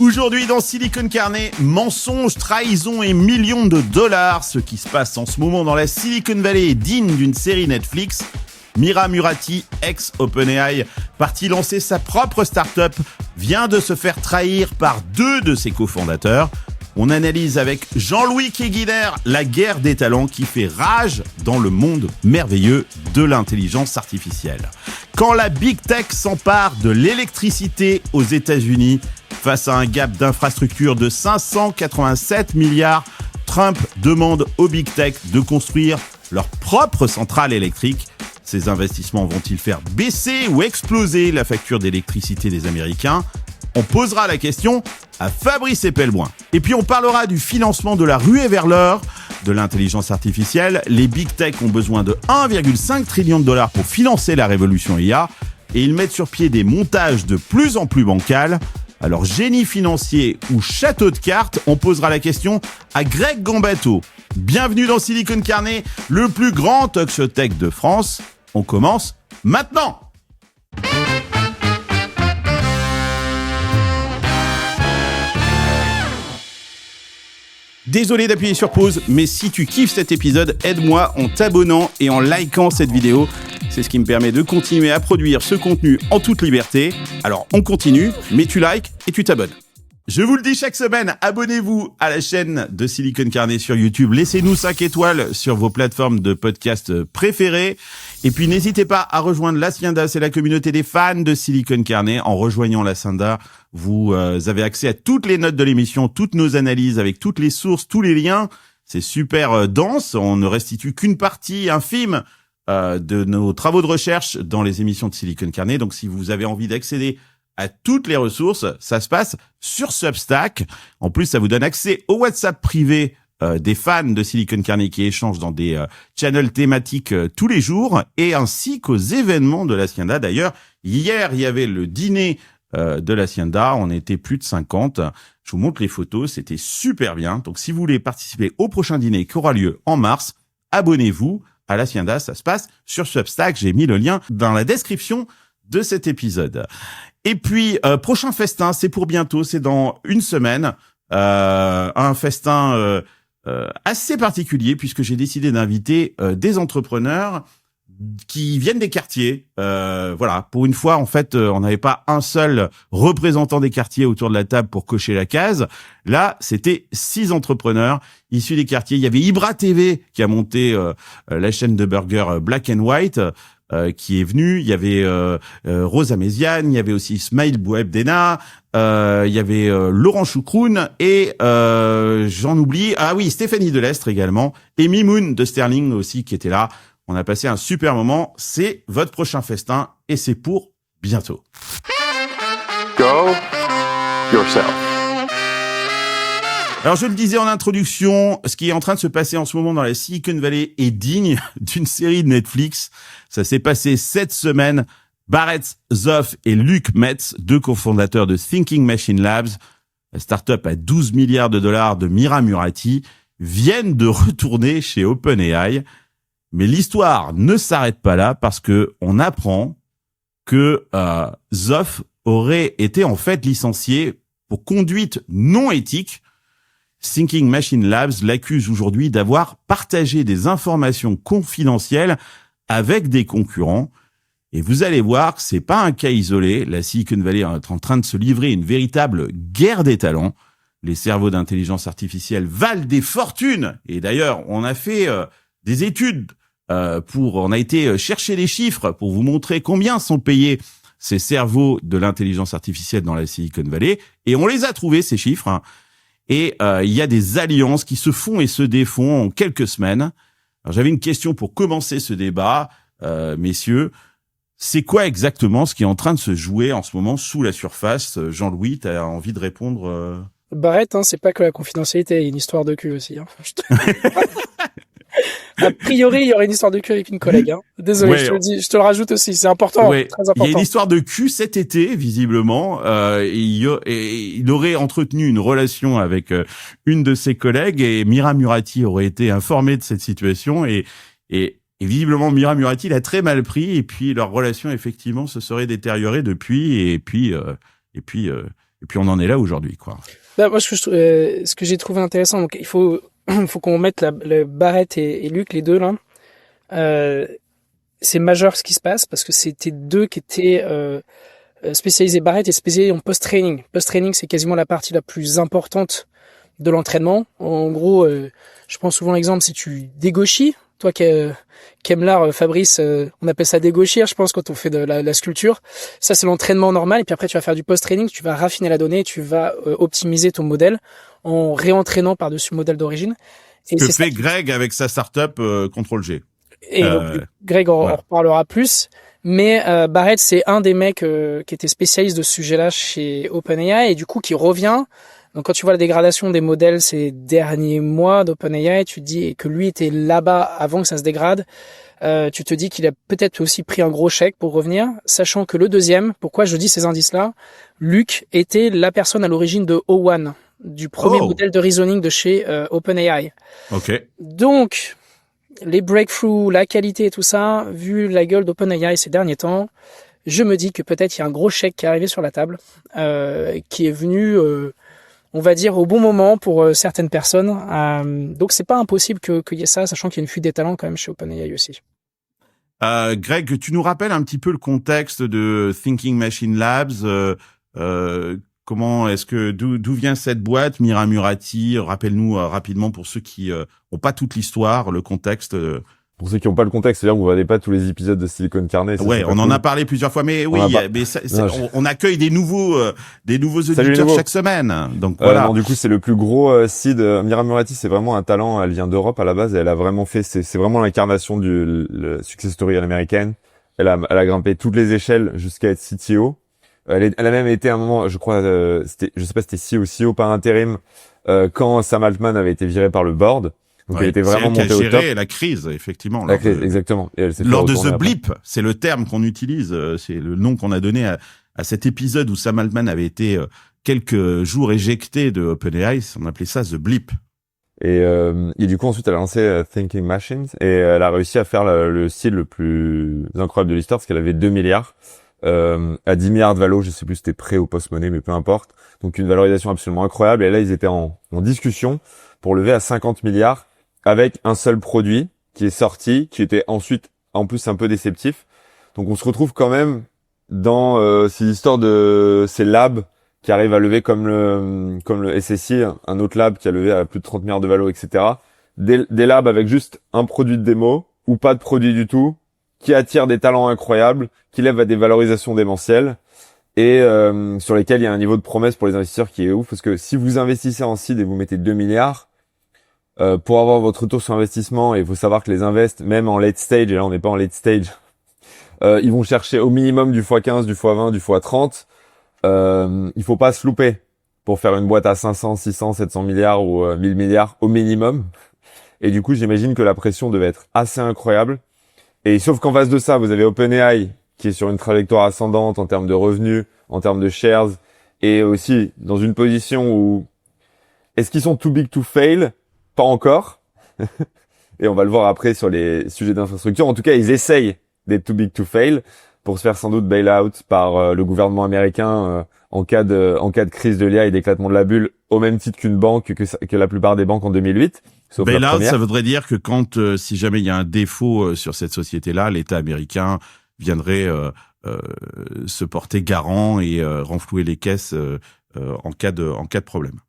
Aujourd'hui dans Silicon Carnet, mensonges, trahison et millions de dollars. Ce qui se passe en ce moment dans la Silicon Valley est digne d'une série Netflix. Mira Murati, ex-OpenAI, parti lancer sa propre start-up, vient de se faire trahir par 2 de ses cofondateurs. On analyse avec Jean-Louis Keguiner la guerre des talents qui fait rage dans le monde merveilleux de l'intelligence artificielle. Quand la Big Tech s'empare de l'électricité aux États-Unis, face à un gap d'infrastructure de 587 milliards, Trump demande aux Big Tech de construire leur propre centrale électrique. Ces investissements vont-ils faire baisser ou exploser la facture d'électricité des Américains ? On posera la question à Fabrice Epelboin. Et puis on parlera du financement de la ruée vers l'or, de l'intelligence artificielle. Les Big Tech ont besoin de 1,5 trillion de dollars pour financer la révolution IA et ils mettent sur pied des montages de plus en plus bancals. Alors génie financier ou château de cartes, on posera la question à Greg Gambato. Bienvenue dans Silicon Carnet, le plus grand talk show tech de France. On commence maintenant. Désolé d'appuyer sur pause, mais si tu kiffes cet épisode, aide-moi en t'abonnant et en likant cette vidéo. C'est ce qui me permet de continuer à produire ce contenu en toute liberté. Alors on continue, mais tu likes et tu t'abonnes. Je vous le dis chaque semaine, abonnez-vous à la chaîne de Silicon Carnet sur YouTube. Laissez-nous 5 étoiles sur vos plateformes de podcast préférées. Et puis n'hésitez pas à rejoindre l'Hacienda, c'est la communauté des fans de Silicon Carnet. En rejoignant l'Hacienda, vous avez accès à toutes les notes de l'émission, toutes nos analyses avec toutes les sources, tous les liens. C'est super dense, on ne restitue qu'une partie infime de nos travaux de recherche dans les émissions de Silicon Carnet. Donc si vous avez envie d'accéder à toutes les ressources, ça se passe sur Substack. En plus, ça vous donne accès au WhatsApp privé des fans de Silicon Carnet qui échangent dans des channels thématiques tous les jours et ainsi qu'aux événements de l'Hacienda. D'ailleurs, hier, il y avait le dîner de l'Hacienda. On était plus de 50. Je vous montre les photos. C'était super bien. Donc, si vous voulez participer au prochain dîner qui aura lieu en mars, abonnez-vous à l'Hacienda. Ça se passe sur Substack. J'ai mis le lien dans la description de cet épisode. Et puis, prochain festin, c'est pour bientôt, c'est dans une semaine. Un festin assez particulier puisque j'ai décidé d'inviter des entrepreneurs qui viennent des quartiers. Voilà, pour une fois, en fait, on n'avait pas un seul représentant des quartiers autour de la table pour cocher la case. Là, c'était 6 entrepreneurs issus des quartiers. Il y avait Ibra TV qui a monté la chaîne de burgers Black and White, qui est venu, il y avait Rosa Méziane, il y avait aussi Smaïl Bouebdena, il y avait Laurent Choucroune et j'en oublie, ah oui, Stéphanie Delestre également, et Mimoun de Sterling aussi qui était là. On a passé un super moment, c'est votre prochain festin et c'est pour bientôt. Go yourself. Alors, je le disais en introduction, ce qui est en train de se passer en ce moment dans la Silicon Valley est digne d'une série de Netflix. Ça s'est passé cette semaine. Barrett Zoff et Luc Metz, 2 cofondateurs de Thinking Machine Labs, la start-up à 12 milliards de dollars de Mira Murati, viennent de retourner chez OpenAI. Mais l'histoire ne s'arrête pas là parce que on apprend que Zoff aurait été en fait licencié pour conduite non éthique. Thinking Machine Labs l'accuse aujourd'hui d'avoir partagé des informations confidentielles avec des concurrents. Et vous allez voir que c'est pas un cas isolé. La Silicon Valley est en train de se livrer une véritable guerre des talents. Les cerveaux d'intelligence artificielle valent des fortunes. Et d'ailleurs, on a fait des études on a été chercher les chiffres pour vous montrer combien sont payés ces cerveaux de l'intelligence artificielle dans la Silicon Valley. Et on les a trouvés, ces chiffres, hein. Et il y a des alliances qui se font et se défont en quelques semaines. Alors, j'avais une question pour commencer ce débat, messieurs. C'est quoi exactement ce qui est en train de se jouer en ce moment sous la surface ? Jean-Louis, tu as envie de répondre Barrett, c'est pas que la confidentialité, il y a une histoire de cul aussi. Hein. A priori, il y aurait une histoire de cul avec une collègue. Hein. Désolé, ouais, je te le rajoute aussi, c'est important, ouais. très important. Il y a une histoire de cul cet été, visiblement. Il aurait entretenu une relation avec une de ses collègues et Mira Murati aurait été informée de cette situation et visiblement Mira Murati l'a très mal pris et puis leur relation effectivement se serait détériorée depuis et puis Et puis on en est là aujourd'hui, quoi. Bah, moi, ce que j'ai trouvé intéressant, donc il faut qu'on mette le Barrett et Luke, les deux là. C'est majeur ce qui se passe parce que c'était deux qui étaient spécialisés. Barrett est spécialisé en post-training. Post-training, c'est quasiment la partie la plus importante de l'entraînement. En gros, je prends souvent l'exemple, si tu dégauchis, toi qui aimes l'art, Fabrice, on appelle ça dégauchir, je pense, quand on fait de la sculpture. Ça, c'est l'entraînement normal. Et puis après, tu vas faire du post-training, tu vas raffiner la donnée, tu vas optimiser ton modèle en réentraînant par-dessus le modèle d'origine. Ce que fait Greg avec sa startup Ctrl-G. Et donc, Greg en reparlera plus. Mais Barrett, c'est un des mecs qui était spécialiste de ce sujet-là chez OpenAI et du coup qui revient. Donc quand tu vois la dégradation des modèles ces derniers mois d'OpenAI, tu te dis que lui était là-bas avant que ça se dégrade. Tu te dis qu'il a peut-être aussi pris un gros chèque pour revenir, sachant que le deuxième, pourquoi je dis ces indices-là, Luke était la personne à l'origine de O1, du premier modèle de reasoning de chez OpenAI. Ok. Donc les breakthroughs, la qualité et tout ça, vu la gueule d'OpenAI ces derniers temps, je me dis que peut-être il y a un gros chèque qui est arrivé sur la table, qui est venu, on va dire, au bon moment pour certaines personnes. Donc c'est pas impossible qu'il y ait ça, sachant qu'il y a une fuite des talents quand même chez OpenAI aussi. Greg, tu nous rappelles un petit peu le contexte de Thinking Machine Labs. Comment est-ce que d'où vient cette boîte, Mira Murati? Rappelle-nous rapidement pour ceux qui ont pas toute l'histoire, le contexte. Pour ceux qui n'ont pas le contexte, c'est-à-dire que vous regardez pas tous les épisodes de Silicon Carnet. Ouais, on en a parlé plusieurs fois, mais oui, on accueille des nouveaux auditeurs chaque semaine. Donc voilà. Non, du coup, c'est le plus gros seed. Mira Murati, c'est vraiment un talent. Elle vient d'Europe à la base et elle a vraiment fait. C'est vraiment l'incarnation le success story à l'américaine. Elle a grimpé toutes les échelles jusqu'à être CTO. Elle a même été à un moment, je crois, je sais pas si c'était CEO par intérim, quand Sam Altman avait été viré par le board. Donc elle était vraiment montée au top. Elle a géré la crise, effectivement. La crise, exactement. Et elle s'est lors de The Blip, c'est le terme qu'on utilise, c'est le nom qu'on a donné à cet épisode où Sam Altman avait été quelques jours éjecté de OpenAI. On appelait ça The Blip. Et du coup, ensuite, elle a lancé Thinking Machines et elle a réussi à faire le style le plus incroyable de l'histoire parce qu'elle avait 2 milliards. À 10 milliards de valo, je sais plus si c'était pré ou post-money, mais peu importe. Donc une valorisation absolument incroyable. Et là, ils étaient en discussion pour lever à 50 milliards avec un seul produit qui est sorti, qui était ensuite, en plus, un peu déceptif. Donc on se retrouve quand même dans ces histoires de ces labs qui arrivent à lever comme le SSI, un autre lab qui a levé à plus de 30 milliards de valo, etc. Des labs avec juste un produit de démo ou pas de produit du tout, qui attire des talents incroyables, qui lèvent à des valorisations démentielles et sur lesquels il y a un niveau de promesse pour les investisseurs qui est ouf. Parce que si vous investissez en seed et vous mettez 2 milliards, pour avoir votre retour sur investissement, et il faut savoir que les invests, même en late stage, et là on n'est pas en late stage, ils vont chercher au minimum du x15, du x20, du x30. Il faut pas se louper pour faire une boîte à 500, 600, 700 milliards ou 1000 milliards au minimum. Et du coup, j'imagine que la pression devait être assez incroyable. Et sauf qu'en face de ça, vous avez OpenAI qui est sur une trajectoire ascendante en termes de revenus, en termes de shares, et aussi dans une position où est-ce qu'ils sont too big to fail? Pas encore. Et on va le voir après sur les sujets d'infrastructure. En tout cas, ils essayent d'être too big to fail pour se faire sans doute bail-out par le gouvernement américain en cas de crise de l'IA et d'éclatement de la bulle, au même titre qu'une banque, que la plupart des banques en 200008. Bail-out, ça voudrait dire que quand, si jamais il y a un défaut sur cette société-là, l'État américain viendrait se porter garant et renflouer les caisses en cas de problème.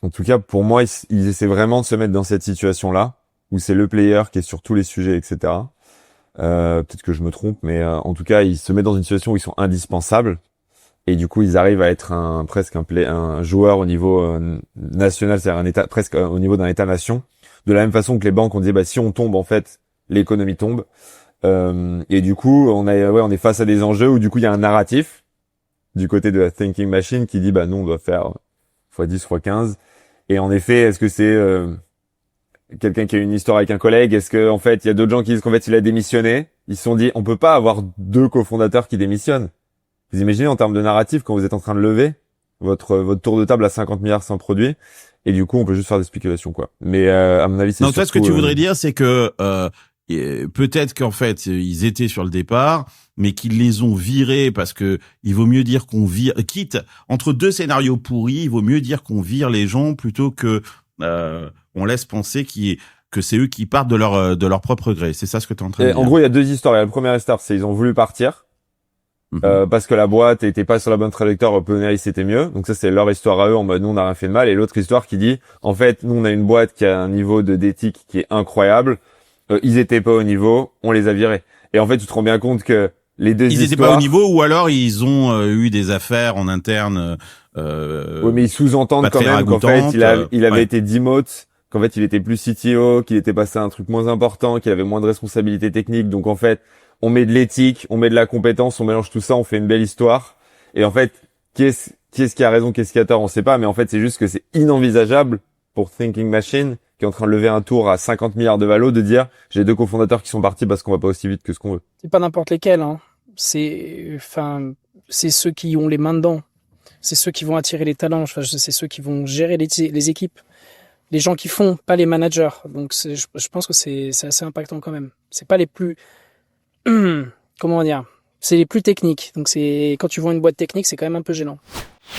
En tout cas, pour moi, ils essaient vraiment de se mettre dans cette situation-là, où c'est le player qui est sur tous les sujets, etc. Peut-être que je me trompe, mais en tout cas, ils se mettent dans une situation où ils sont indispensables. Et du coup, ils arrivent à être presque un joueur au niveau national, c'est-à-dire un État, presque au niveau d'un État-nation. De la même façon que les banques, on disait, si on tombe, en fait, l'économie tombe. Et du coup, on est face à des enjeux où du coup, il y a un narratif du côté de la Thinking Machine qui dit, nous, on doit faire x10, x15. Et en effet, est-ce que c'est quelqu'un qui a une histoire avec un collègue? Est-ce que en fait, il y a d'autres gens qui disent qu'en fait, il a démissionné? Ils se sont dit, on peut pas avoir 2 cofondateurs qui démissionnent. Vous imaginez en termes de narratif quand vous êtes en train de lever votre tour de table à 50 milliards sans produit, et du coup, on peut juste faire des spéculations, quoi. Mais à mon avis, c'est non, toi, ce que tu voudrais dire, c'est que peut-être qu'en fait ils étaient sur le départ, mais qu'ils les ont virés parce que il vaut mieux dire qu'on vire, quitte entre deux scénarios pourris, il vaut mieux dire qu'on vire les gens plutôt que on laisse penser que c'est eux qui partent de leur propre gré. C'est ça ce que tu es en train de dire. En gros, il y a deux histoires. La première histoire, c'est ils ont voulu partir. Parce que la boîte était pas sur la bonne trajectoire, OpenAI c'était mieux. Donc ça c'est leur histoire à eux en mode nous on n'a rien fait de mal. Et l'autre histoire qui dit en fait nous on a une boîte qui a un niveau d'éthique qui est incroyable. Ils étaient pas au niveau, on les a virés. Et en fait tu te rends bien compte que les deux ils étaient pas au niveau ou alors ils ont eu des affaires en interne. Oui mais ils sous-entendent quand même qu'en fait il avait été demote, qu'en fait il était plus CTO, qu'il était passé à un truc moins important, qu'il avait moins de responsabilités techniques. Donc en fait on met de l'éthique, on met de la compétence, on mélange tout ça, on fait une belle histoire. Et en fait, qui est-ce qui a raison, qui est-ce qui a tort, on sait pas. Mais en fait, c'est juste que c'est inenvisageable pour Thinking Machine, qui est en train de lever un tour à 50 milliards de valo, de dire j'ai deux cofondateurs qui sont partis parce qu'on va pas aussi vite que ce qu'on veut. C'est pas n'importe lesquels, hein. C'est ceux qui ont les mains dedans. C'est ceux qui vont attirer les talents. C'est ceux qui vont gérer les équipes. Les gens qui font, pas les managers. Donc je pense que c'est assez impactant quand même. C'est pas les plus comment dire, c'est les plus techniques. Donc quand tu vois une boîte technique, c'est quand même un peu gênant.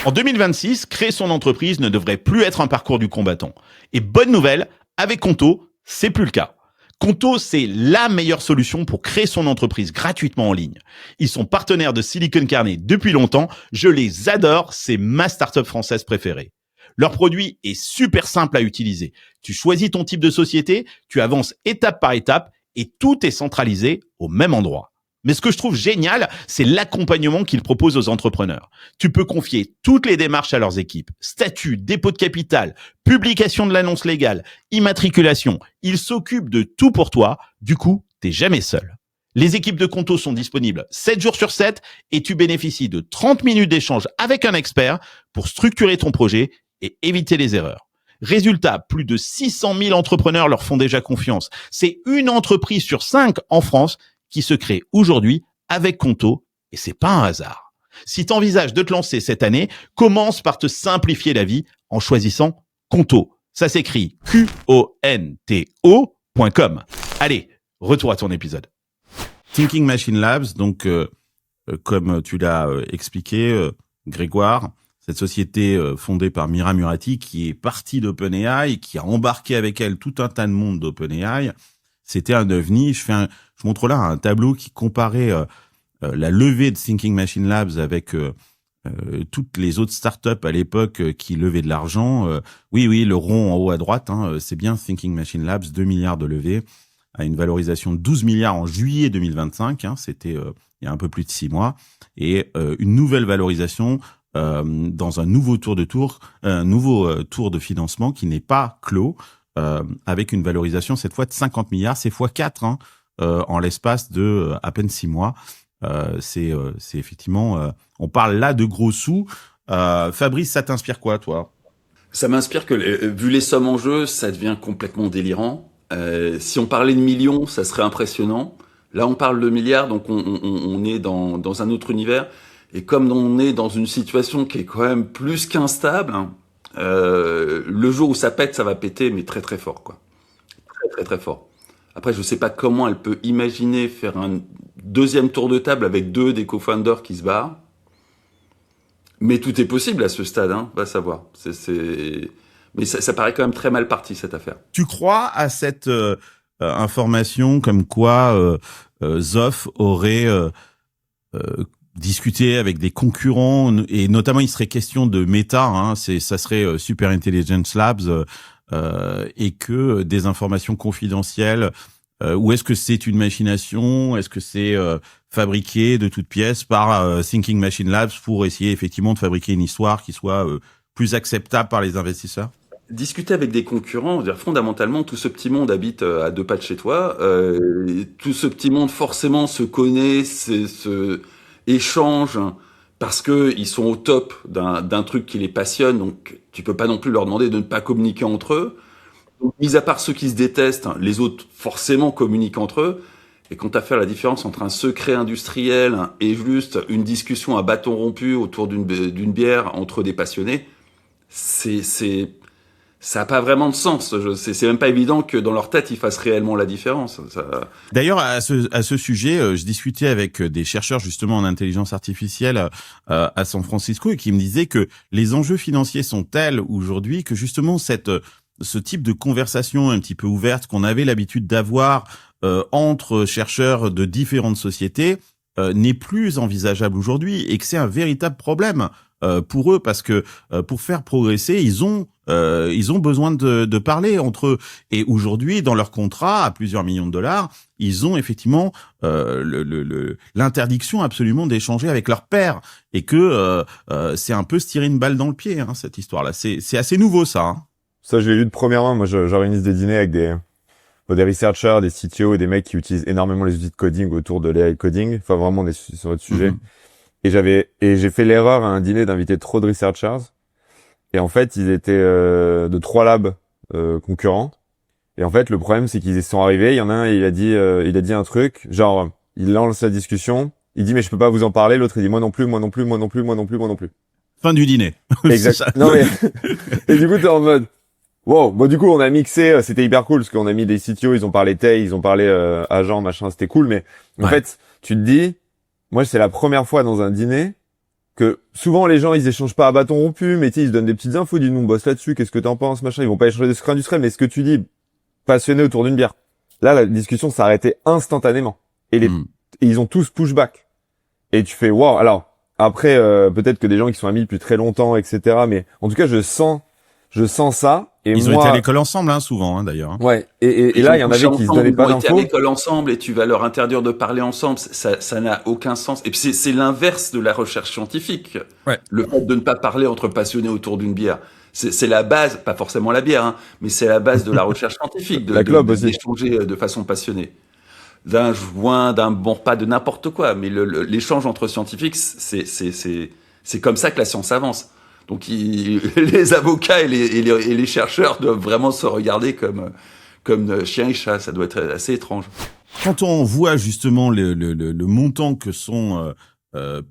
En 2026, créer son entreprise ne devrait plus être un parcours du combattant. Et bonne nouvelle, avec Conto, c'est plus le cas. Conto, c'est la meilleure solution pour créer son entreprise gratuitement en ligne. Ils sont partenaires de Silicon Carnet depuis longtemps. Je les adore, c'est ma startup française préférée. Leur produit est super simple à utiliser. Tu choisis ton type de société, tu avances étape par étape et tout est centralisé au même endroit. Mais ce que je trouve génial, c'est l'accompagnement qu'ils proposent aux entrepreneurs. Tu peux confier toutes les démarches à leurs équipes. Statut, dépôt de capital, publication de l'annonce légale, immatriculation. Ils s'occupent de tout pour toi. Du coup, t'es jamais seul. Les équipes de Conto sont disponibles 7 jours sur 7 et tu bénéficies de 30 minutes d'échange avec un expert pour structurer ton projet et éviter les erreurs. Résultat, plus de 600 000 entrepreneurs leur font déjà confiance. C'est une entreprise sur 5 en France qui se crée aujourd'hui avec Conto et c'est pas un hasard. Si tu envisages de te lancer cette année, commence par te simplifier la vie en choisissant Conto. Ça s'écrit QONTO.com. Allez, retour à ton épisode. Thinking Machine Labs, donc comme tu l'as expliqué, Grégoire, cette société fondée par Mira Murati qui est partie d'OpenAI et qui a embarqué avec elle tout un tas de monde d'OpenAI. C'était un ovni. Je montre là un tableau qui comparait la levée de Thinking Machine Labs avec toutes les autres startups à l'époque qui levaient de l'argent. Oui, le rond en haut à droite, c'est bien Thinking Machine Labs, 2 milliards de levée à une valorisation de 12 milliards en juillet 2025. C'était il y a un peu plus de 6 mois. Et une nouvelle valorisation dans un nouveau tour de financement qui n'est pas clos, avec une valorisation cette fois de 50 milliards, c'est x4 en l'espace de à peine 6 mois. C'est effectivement, on parle là de gros sous. Fabrice, ça t'inspire quoi, toi? Ça m'inspire que, vu les sommes en jeu, ça devient complètement délirant. Si on parlait de millions, ça serait impressionnant. Là, on parle de milliards, donc on est dans un autre univers. Et comme on est dans une situation qui est quand même plus qu'instable, le jour où ça pète, ça va péter, mais très très fort, quoi. Très très très fort. Après, je sais pas comment elle peut imaginer faire un deuxième tour de table avec 2 des co-founders qui se barrent. Mais tout est possible à ce stade, va savoir. Mais ça paraît quand même très mal parti, cette affaire. Tu crois à cette information comme quoi Zoff aurait discuter avec des concurrents et notamment il serait question de Meta, ça serait Super Intelligence Labs et que des informations confidentielles ou est-ce que c'est une machination, est-ce que c'est fabriqué de toutes pièces par Thinking Machine Labs pour essayer effectivement de fabriquer une histoire qui soit plus acceptable par les investisseurs? Discuter avec des concurrents, dire fondamentalement, tout ce petit monde habite à 2 pas de chez toi, tout ce petit monde forcément se connaît, échangent parce que ils sont au top d'un truc qui les passionne, donc tu peux pas non plus leur demander de ne pas communiquer entre eux. Donc, mis à part ceux qui se détestent, les autres forcément communiquent entre eux. Et quand tu as fait la différence entre un secret industriel et juste une discussion à bâton rompu autour d'une bière entre des passionnés, c'est ça a pas vraiment de sens. C'est même pas évident que dans leur tête ils fassent réellement la différence. D'ailleurs, à ce sujet, je discutais avec des chercheurs justement en intelligence artificielle à San Francisco et qui me disaient que les enjeux financiers sont tels aujourd'hui que justement ce type de conversation un petit peu ouverte qu'on avait l'habitude d'avoir entre chercheurs de différentes sociétés n'est plus envisageable aujourd'hui et que c'est un véritable problème pour eux parce que pour faire progresser, ils ont besoin de parler entre eux. Et aujourd'hui, dans leur contrat à plusieurs millions de dollars, ils ont effectivement l'interdiction absolument d'échanger avec leur pairs et que c'est un peu se tirer une balle dans le pied, hein, cette histoire-là. C'est assez nouveau, ça. Hein. Ça, je l'ai lu de première main. Moi, j'organise des dîners avec des researchers, des CTO et des mecs qui utilisent énormément les outils de coding autour de l'AI coding. Enfin, vraiment sur votre sujet. Et j'ai fait l'erreur à un dîner d'inviter trop de researchers. Et en fait, ils étaient de 3 labs concurrents. Et en fait, le problème, c'est qu'ils sont arrivés. Il y en a un, il a dit un truc, genre, il lance la discussion. Il dit, mais je peux pas vous en parler. L'autre, il dit, moi non plus. Fin du dîner. Exact. Non mais, et du coup, t'es en mode, wow. Bon, du coup, on a mixé, c'était hyper cool parce qu'on a mis des CTO, ils ont parlé tech, ils ont parlé agent, machin, c'était cool. Mais en fait, tu te dis, moi, c'est la première fois dans un dîner que souvent les gens ils échangent pas à bâton rompu, mais tu sais, ils se donnent des petites infos, disent nous on bosse là-dessus, qu'est-ce que t'en penses, machin. Ils vont pas échanger des secrets industriels, mais ce que tu dis, passionné autour d'une bière. Là, la discussion s'est arrêtée instantanément. Et et ils ont tous pushback. Et tu fais wow. Alors après, peut-être que des gens qui sont amis depuis très longtemps, etc. Mais en tout cas, je sens ça. Et ils moi, ont été à l'école ensemble, hein, souvent, hein, d'ailleurs. Hein. Ouais. Et là, il y en avait qui se donnaient pas d'infos. Ils ont été à d'infos. l'école ensemble et tu vas leur interdire de parler ensemble. Ça n'a aucun sens. Et puis c'est l'inverse de la recherche scientifique. Ouais. Le fait de ne pas parler entre passionnés autour d'une bière. C'est la base, pas forcément la bière, hein, mais c'est la base de la recherche scientifique, d'échanger de façon passionnée. D'un joint, d'un bon repas, de n'importe quoi. Mais l'échange entre scientifiques, c'est comme ça que la science avance. Donc les avocats et les chercheurs doivent vraiment se regarder comme chien et chat. Ça doit être assez étrange. Quand on voit justement le montant que sont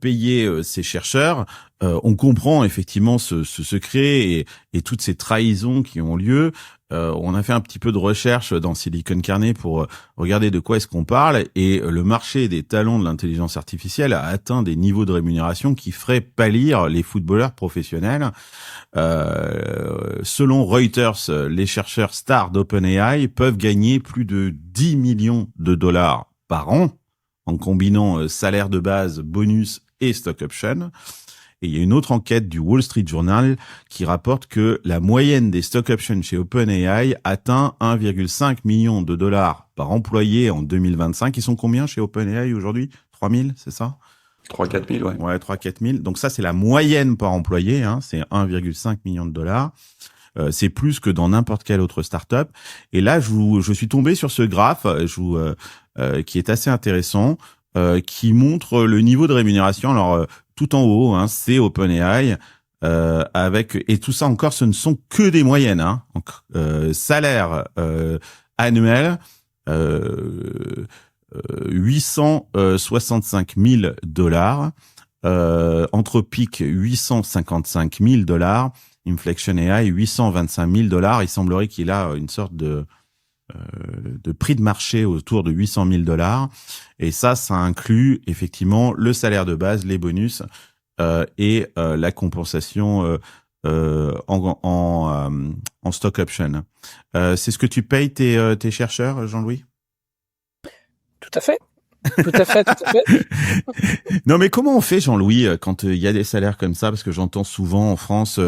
payés ces chercheurs, on comprend effectivement ce secret et toutes ces trahisons qui ont lieu. On a fait un petit peu de recherche dans Silicon Carnet pour regarder de quoi est-ce qu'on parle et le marché des talents de l'intelligence artificielle a atteint des niveaux de rémunération qui feraient pâlir les footballeurs professionnels. Selon Reuters, les chercheurs stars d'OpenAI peuvent gagner plus de 10 millions de dollars par an en combinant salaire de base, bonus et stock option. Et il y a une autre enquête du Wall Street Journal qui rapporte que la moyenne des stock options chez OpenAI atteint 1,5 million de dollars par employé en 2025. Ils sont combien chez OpenAI aujourd'hui? 3 000, c'est ça? 3-4 000, ouais. Ouais, 3-4 000. Donc ça, c'est la moyenne par employé, hein. C'est 1,5 million de dollars. C'est plus que dans n'importe quelle autre startup. Et là, je suis tombé sur ce graphe, qui est assez intéressant, qui montre le niveau de rémunération. Alors, tout en haut, hein, c'est OpenAI, et tout ça encore, ce ne sont que des moyennes, hein. Donc, salaire annuel, 865 000 dollars, Anthropic 855 000 dollars, Inflection AI 825 000 dollars. Il semblerait qu'il a une sorte de prix de marché autour de 800 000 dollars. Et ça inclut effectivement le salaire de base, les bonus et la compensation en stock option. C'est ce que tu payes tes chercheurs, Jean-Louis? Tout à fait. Tout à fait. Non, mais comment on fait, Jean-Louis, quand il y a des salaires comme ça? Parce que j'entends souvent en France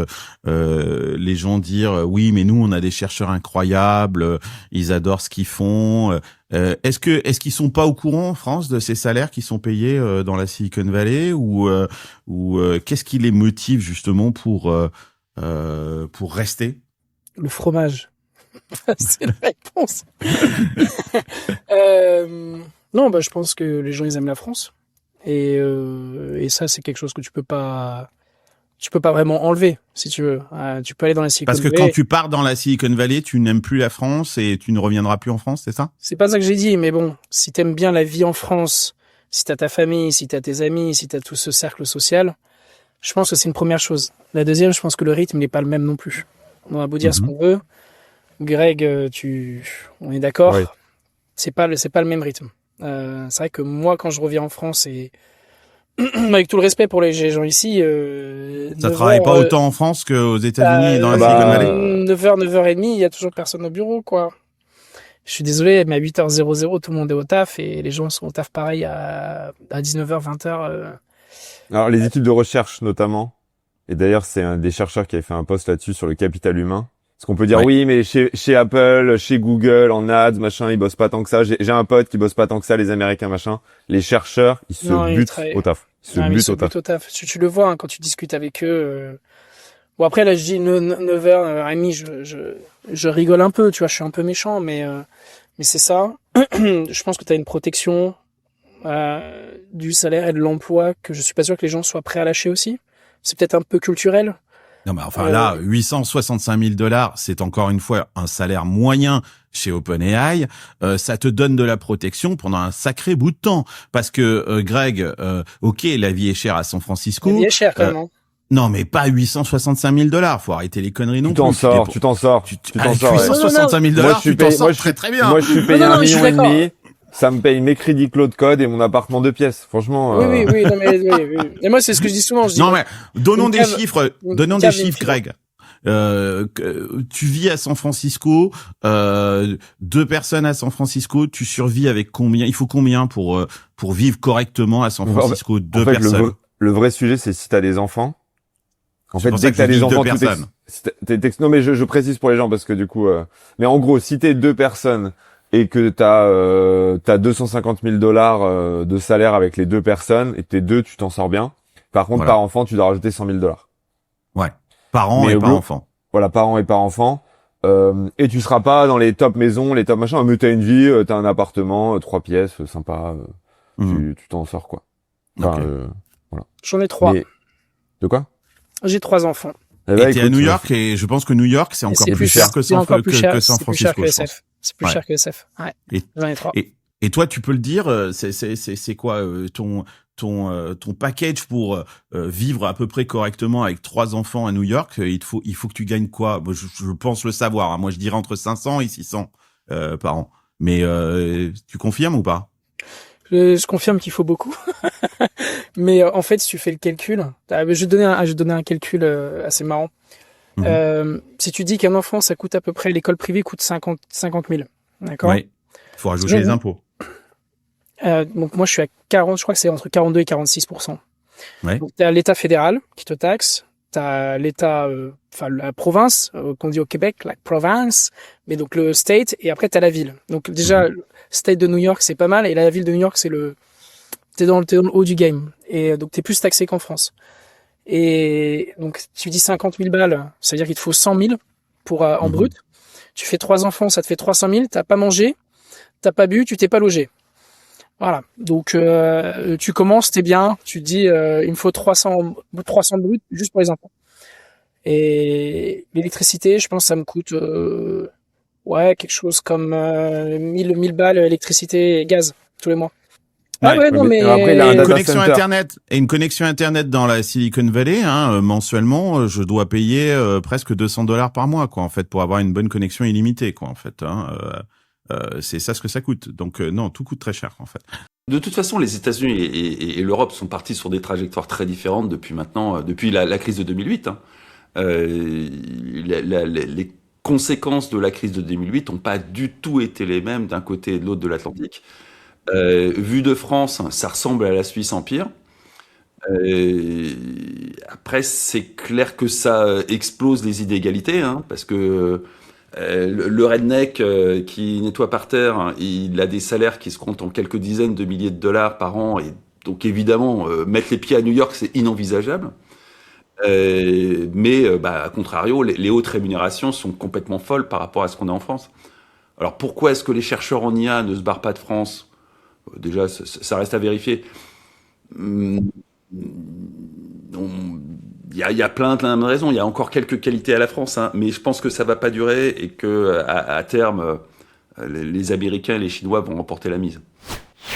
les gens dire oui, mais nous on a des chercheurs incroyables, ils adorent ce qu'ils font. Est-ce qu'ils sont pas au courant en France de ces salaires qui sont payés dans la Silicon Valley ou qu'est-ce qui les motive justement pour rester? Le fromage. C'est la réponse. Non, je pense que les gens ils aiment la France et ça c'est quelque chose que tu peux pas vraiment enlever si tu veux. Tu peux aller dans la Silicon Valley. Parce que quand tu pars dans la Silicon Valley, tu n'aimes plus la France et tu ne reviendras plus en France, c'est ça? C'est pas ça que j'ai dit, mais bon, si t'aimes bien la vie en France, si t'as ta famille, si t'as tes amis, si t'as tout ce cercle social, je pense que c'est une première chose. La deuxième, je pense que le rythme n'est pas le même non plus. On a beau dire ce qu'on veut. Greg, on est d'accord. Ouais. C'est pas le même rythme. C'est vrai que moi, quand je reviens en France et avec tout le respect pour les gens ici, Ça travaille pas autant en France qu'aux États-Unis et dans la Silicon Valley. 9h, 9h30, il y a toujours personne au bureau, quoi. Je suis désolé, mais à 8h00, tout le monde est au taf et les gens sont au taf pareil à 19h, 20h. Alors, les équipes de recherche, notamment. Et d'ailleurs, c'est un des chercheurs qui avait fait un post là-dessus sur le capital humain. Parce qu'on peut dire, oui, mais chez Apple, chez Google, en ads, machin, ils bossent pas tant que ça. J'ai un pote qui bosse pas tant que ça, les Américains, machin. Les chercheurs, ils se butent au taf. Ils se butent au taf. Tu le vois, hein, quand tu discutes avec eux. Bon, après, là, je dis 9h30, je rigole un peu, tu vois, je suis un peu méchant, mais c'est ça. Je pense que tu as une protection du salaire et de l'emploi que je suis pas sûr que les gens soient prêts à lâcher aussi. C'est peut-être un peu culturel. Non, mais enfin là, $865 000, c'est encore une fois un salaire moyen chez OpenAI. Ça te donne de la protection pendant un sacré bout de temps. Parce que Greg, ok, la vie est chère à San Francisco. La vie est chère quand même. Hein. Non, mais pas $865 000. Faut arrêter les conneries non plus. Tu t'en sors. $865 000, tu t'en sors très bien. Moi, je suis payé 1,5 million. Ça me paye mes crédits Claude Code et mon appartement 2 pièces. Franchement. Oui. Non, mais, oui. Et moi, c'est ce que je dis souvent. Non, mais donnons des chiffres, Greg. Tu vis à San Francisco, 2 personnes à San Francisco, tu survis avec combien? Il faut combien pour vivre correctement à San Francisco? 2 personnes. Le vrai sujet, c'est si t'as des enfants. En fait, dès que t'as des enfants, non, mais je précise pour les gens parce que du coup, mais en gros, si t'es 2 personnes et que t'as $250 000 de salaire avec les 2 personnes et t'es 2, tu t'en sors bien. Par contre, par enfant, tu dois rajouter $100 000. Ouais. Par an et par enfant. Voilà, par an et par enfant. Et tu seras pas dans les top maisons, les top machins, mais t'as une vie, t'as un appartement, 3 pièces, sympa, tu t'en sors, quoi. Enfin, voilà. J'en ai 3. Mais... De quoi? J'ai 3 enfants. Et t'es à New York et je pense que New York, c'est encore plus cher que San Francisco. C'est plus cher que SF. Ouais. J'en ai 3. Et toi, tu peux le dire, c'est quoi ton package pour vivre à peu près correctement avec 3 enfants à New York? Il faut que tu gagnes quoi? Je pense le savoir. Hein. Moi, je dirais entre 500 et 600 par an. Mais tu confirmes ou pas? Je confirme qu'il faut beaucoup. Mais en fait, si tu fais le calcul, je vais donner un calcul assez marrant. Si tu dis qu'un enfant, ça coûte à peu près, l'école privée coûte 50 000. D'accord? Oui. Il faut rajouter les impôts. Donc moi, je suis à 40, je crois que c'est entre 42 et 46%. Ouais. Donc t'as l'État fédéral qui te taxe, t'as l'État, la province, qu'on dit au Québec, la province, mais donc le state, et après t'as la ville. Donc déjà, le state de New York, c'est pas mal, et la ville de New York, t'es dans le haut du game. Et donc t'es plus taxé qu'en France. Et donc tu dis 50 000 balles, ça veut dire qu'il te faut 100 000 en brut. Tu fais 3 enfants, ça te fait 300 000, t'as pas mangé, t'as pas bu, tu t'es pas logé. Voilà. Donc tu commences, t'es bien, tu te dis il me faut 300 brut juste pour les enfants. Et l'électricité, je pense que ça me coûte quelque chose comme 1000 balles électricité et gaz tous les mois. Ah ouais, non mais après, il a une connexion internet dans la Silicon Valley, hein, mensuellement, je dois payer presque $200 par mois, quoi, en fait, pour avoir une bonne connexion illimitée, quoi, en fait. Hein, c'est ça ce que ça coûte. Donc non, tout coûte très cher, en fait. De toute façon, les États-Unis et l'Europe sont partis sur des trajectoires très différentes depuis la crise de 2008. Hein. Les conséquences de la crise de 2008 n'ont pas du tout été les mêmes d'un côté et de l'autre de l'Atlantique. Vu de France, ça ressemble à la Suisse Empire. Après, c'est clair que ça explose les inégalités, hein, parce que le redneck qui nettoie par terre, hein, il a des salaires qui se comptent en quelques dizaines de milliers de dollars par an, et donc évidemment, mettre les pieds à New York, c'est inenvisageable. Mais à contrario, les hautes rémunérations sont complètement folles par rapport à ce qu'on a en France. Alors pourquoi est-ce que les chercheurs en IA ne se barrent pas de France ? Déjà, ça reste à vérifier. Il y a plein de raisons. Il y a encore quelques qualités à la France, hein, mais je pense que ça va pas durer et que à terme, les Américains et les Chinois vont remporter la mise.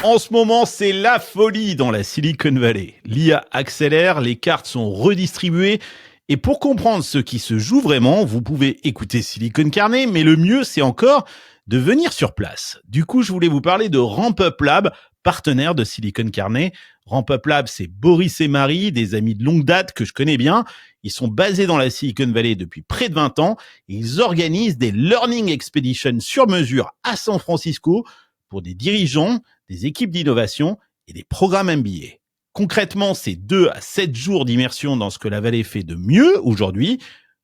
En ce moment, c'est la folie dans la Silicon Valley. L'IA accélère, les cartes sont redistribuées Et pour comprendre ce qui se joue vraiment, vous pouvez écouter Silicon Carnet, mais le mieux, c'est encore de venir sur place. Du coup, je voulais vous parler de Ramp Up Lab, partenaire de Silicon Carnet. Ramp Up Lab, c'est Boris et Marie, des amis de longue date que je connais bien. Ils sont basés dans la Silicon Valley depuis près de 20 ans. Et ils organisent des Learning Expeditions sur mesure à San Francisco pour des dirigeants, des équipes d'innovation et des programmes MBA. Concrètement, c'est 2 à 7 jours d'immersion dans ce que la vallée fait de mieux aujourd'hui.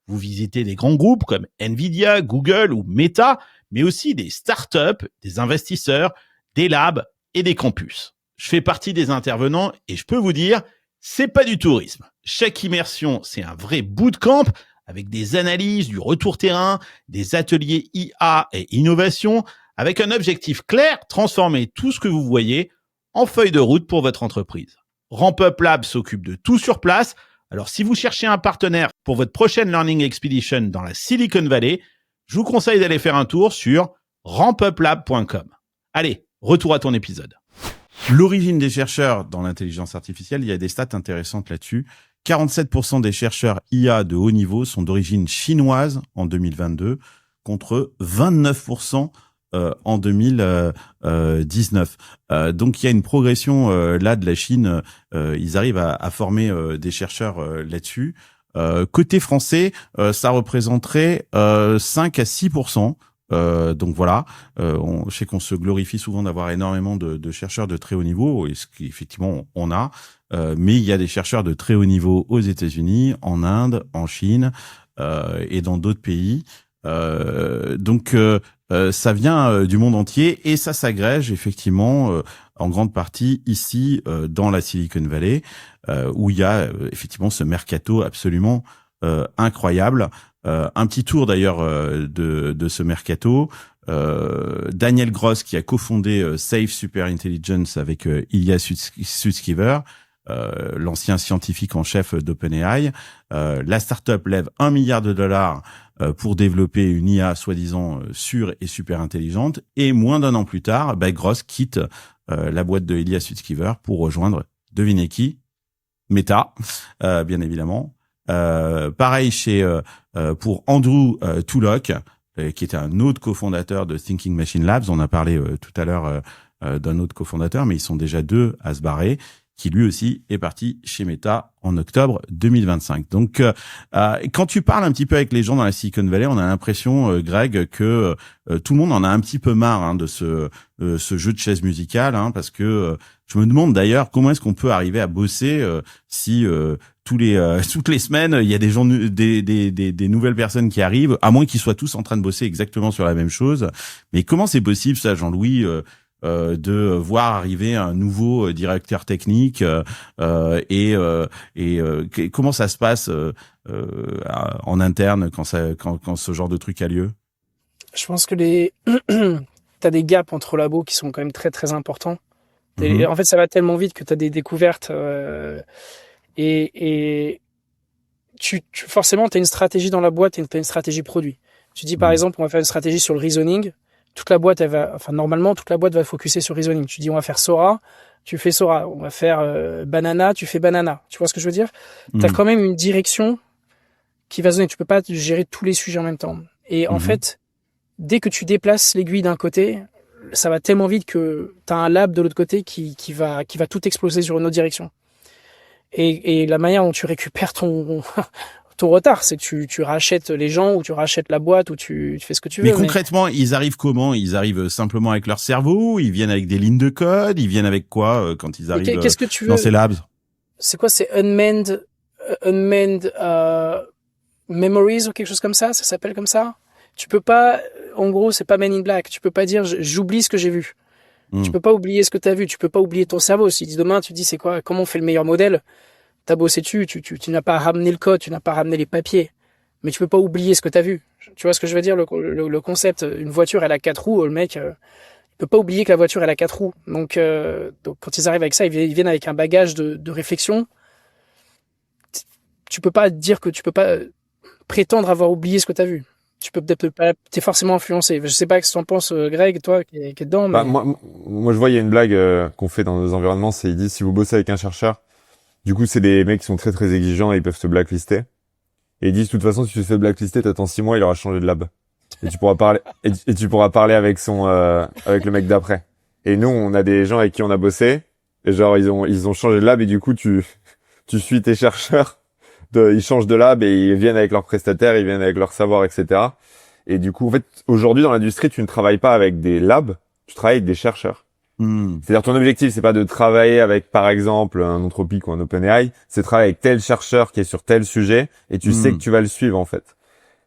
Vous visitez des grands groupes comme Nvidia, Google ou Meta, mais aussi des startups, des investisseurs, des labs et des campus. Je fais partie des intervenants et je peux vous dire, c'est pas du tourisme. Chaque immersion, c'est un vrai bootcamp avec des analyses, du retour terrain, des ateliers IA et innovation, avec un objectif clair, transformer tout ce que vous voyez en feuille de route pour votre entreprise. Ramp Up Lab s'occupe de tout sur place. Alors, si vous cherchez un partenaire pour votre prochaine Learning Expedition dans la Silicon Valley, je vous conseille d'aller faire un tour sur rampuplab.com. Allez, retour à ton épisode. L'origine des chercheurs dans l'intelligence artificielle, il y a des stats intéressantes là-dessus. 47% des chercheurs IA de haut niveau sont d'origine chinoise en 2022 contre 29% en 2019. Donc il y a une progression là de la Chine. Ils arrivent à former des chercheurs là-dessus. Côté français, ça représenterait 5 à 6%. Donc voilà, je sais qu'on se glorifie souvent d'avoir énormément de chercheurs de très haut niveau, et ce qu'effectivement on a, mais il y a des chercheurs de très haut niveau aux États-Unis, en Inde, en Chine et dans d'autres pays. Donc ça vient du monde entier et ça s'agrège effectivement en grande partie ici dans la Silicon Valley où il y a effectivement ce mercato absolument incroyable. Un petit tour d'ailleurs de ce mercato. Daniel Gross qui a cofondé Safe Super Intelligence avec Ilya Sutskever, l'ancien scientifique en chef d'OpenAI. La startup lève $1 milliard pour développer une IA soi-disant sûre et super intelligente. Et moins d'un an plus tard, Gross quitte la boîte de Ilya Sutskever pour rejoindre, devinez qui? Meta, bien évidemment. Pareil pour Andrew Tullock, qui était un autre cofondateur de Thinking Machine Labs. On a parlé tout à l'heure d'un autre cofondateur, mais ils sont déjà 2 à se barrer, qui lui aussi est parti chez Meta en octobre 2025. Donc, quand tu parles un petit peu avec les gens dans la Silicon Valley, on a l'impression, Greg, que tout le monde en a un petit peu marre de ce jeu de chaises musicales, parce que je me demande d'ailleurs comment est-ce qu'on peut arriver à bosser si toutes les semaines il y a des gens, des nouvelles personnes qui arrivent, à moins qu'ils soient tous en train de bosser exactement sur la même chose. Mais comment c'est possible ça, Jean-Louis? De voir arriver un nouveau directeur technique et comment ça se passe en interne quand ce genre de truc a lieu? Je pense que t'as des gaps entre labos qui sont quand même très très importants. En fait, ça va tellement vite que t'as des découvertes et forcément t'as une stratégie dans la boîte et t'as une stratégie produit. Tu dis par exemple on va faire une stratégie sur le reasoning. Toute la boîte, normalement, toute la boîte va focuser sur reasoning. Tu dis, on va faire Sora, tu fais Sora. On va faire Banana, tu fais Banana. Tu vois ce que je veux dire? T'as quand même une direction qui va se donner. Tu peux pas gérer tous les sujets en même temps. Et en fait, dès que tu déplaces l'aiguille d'un côté, ça va tellement vite que t'as un lab de l'autre côté qui va tout exploser sur une autre direction. Et la manière dont tu récupères ton retard, c'est que tu rachètes les gens ou tu rachètes la boîte ou tu fais ce que tu veux. Mais concrètement, ils arrivent comment? Ils arrivent simplement avec leur cerveau? Ils viennent avec des lignes de code? Ils viennent avec quoi quand ils arrivent Qu'est-ce que tu veux dans ces labs? C'est quoi? C'est unmanned memories ou quelque chose comme ça? Ça s'appelle comme ça? Tu peux pas, en gros, c'est pas Men in Black. Tu peux pas dire j'oublie ce que j'ai vu. Tu peux pas oublier ce que t'as vu. Tu peux pas oublier ton cerveau. Si demain tu dis c'est quoi? Comment on fait le meilleur modèle? T'as bossé dessus, tu n'as pas ramené le code, tu n'as pas ramené les papiers, mais tu peux pas oublier ce que t'as vu. Tu vois ce que je veux dire, le concept, une voiture elle a 4 roues, le mec il peut pas oublier que la voiture elle a 4 roues. Donc quand ils arrivent avec ça, ils viennent avec un bagage de réflexion. Tu peux pas dire que tu peux pas prétendre avoir oublié ce que t'as vu. Tu peux peut-être pas, t'es forcément influencé. Je sais pas ce que t'en penses, Greg, toi qui est dedans. Mais... moi je vois il y a une blague qu'on fait dans nos environnements, c'est ils disent si vous bossez avec un chercheur. Du coup, c'est des mecs qui sont très très exigeants et ils peuvent se blacklister. Et ils disent, de toute façon, si tu te fais blacklister, t'attends 6 mois, il aura changé de lab. Et tu pourras parler, et tu pourras parler avec avec le mec d'après. Et nous, on a des gens avec qui on a bossé, et genre, ils ont changé de lab, et du coup, tu suis tes chercheurs, ils changent de lab, et ils viennent avec leurs prestataires, ils viennent avec leur savoir, etc. Et du coup, en fait, aujourd'hui, dans l'industrie, tu ne travailles pas avec des labs, tu travailles avec des chercheurs. C'est-à-dire, ton objectif, c'est pas de travailler avec, par exemple, un Anthropic ou un OpenAI, c'est de travailler avec tel chercheur qui est sur tel sujet, et tu sais que tu vas le suivre, en fait.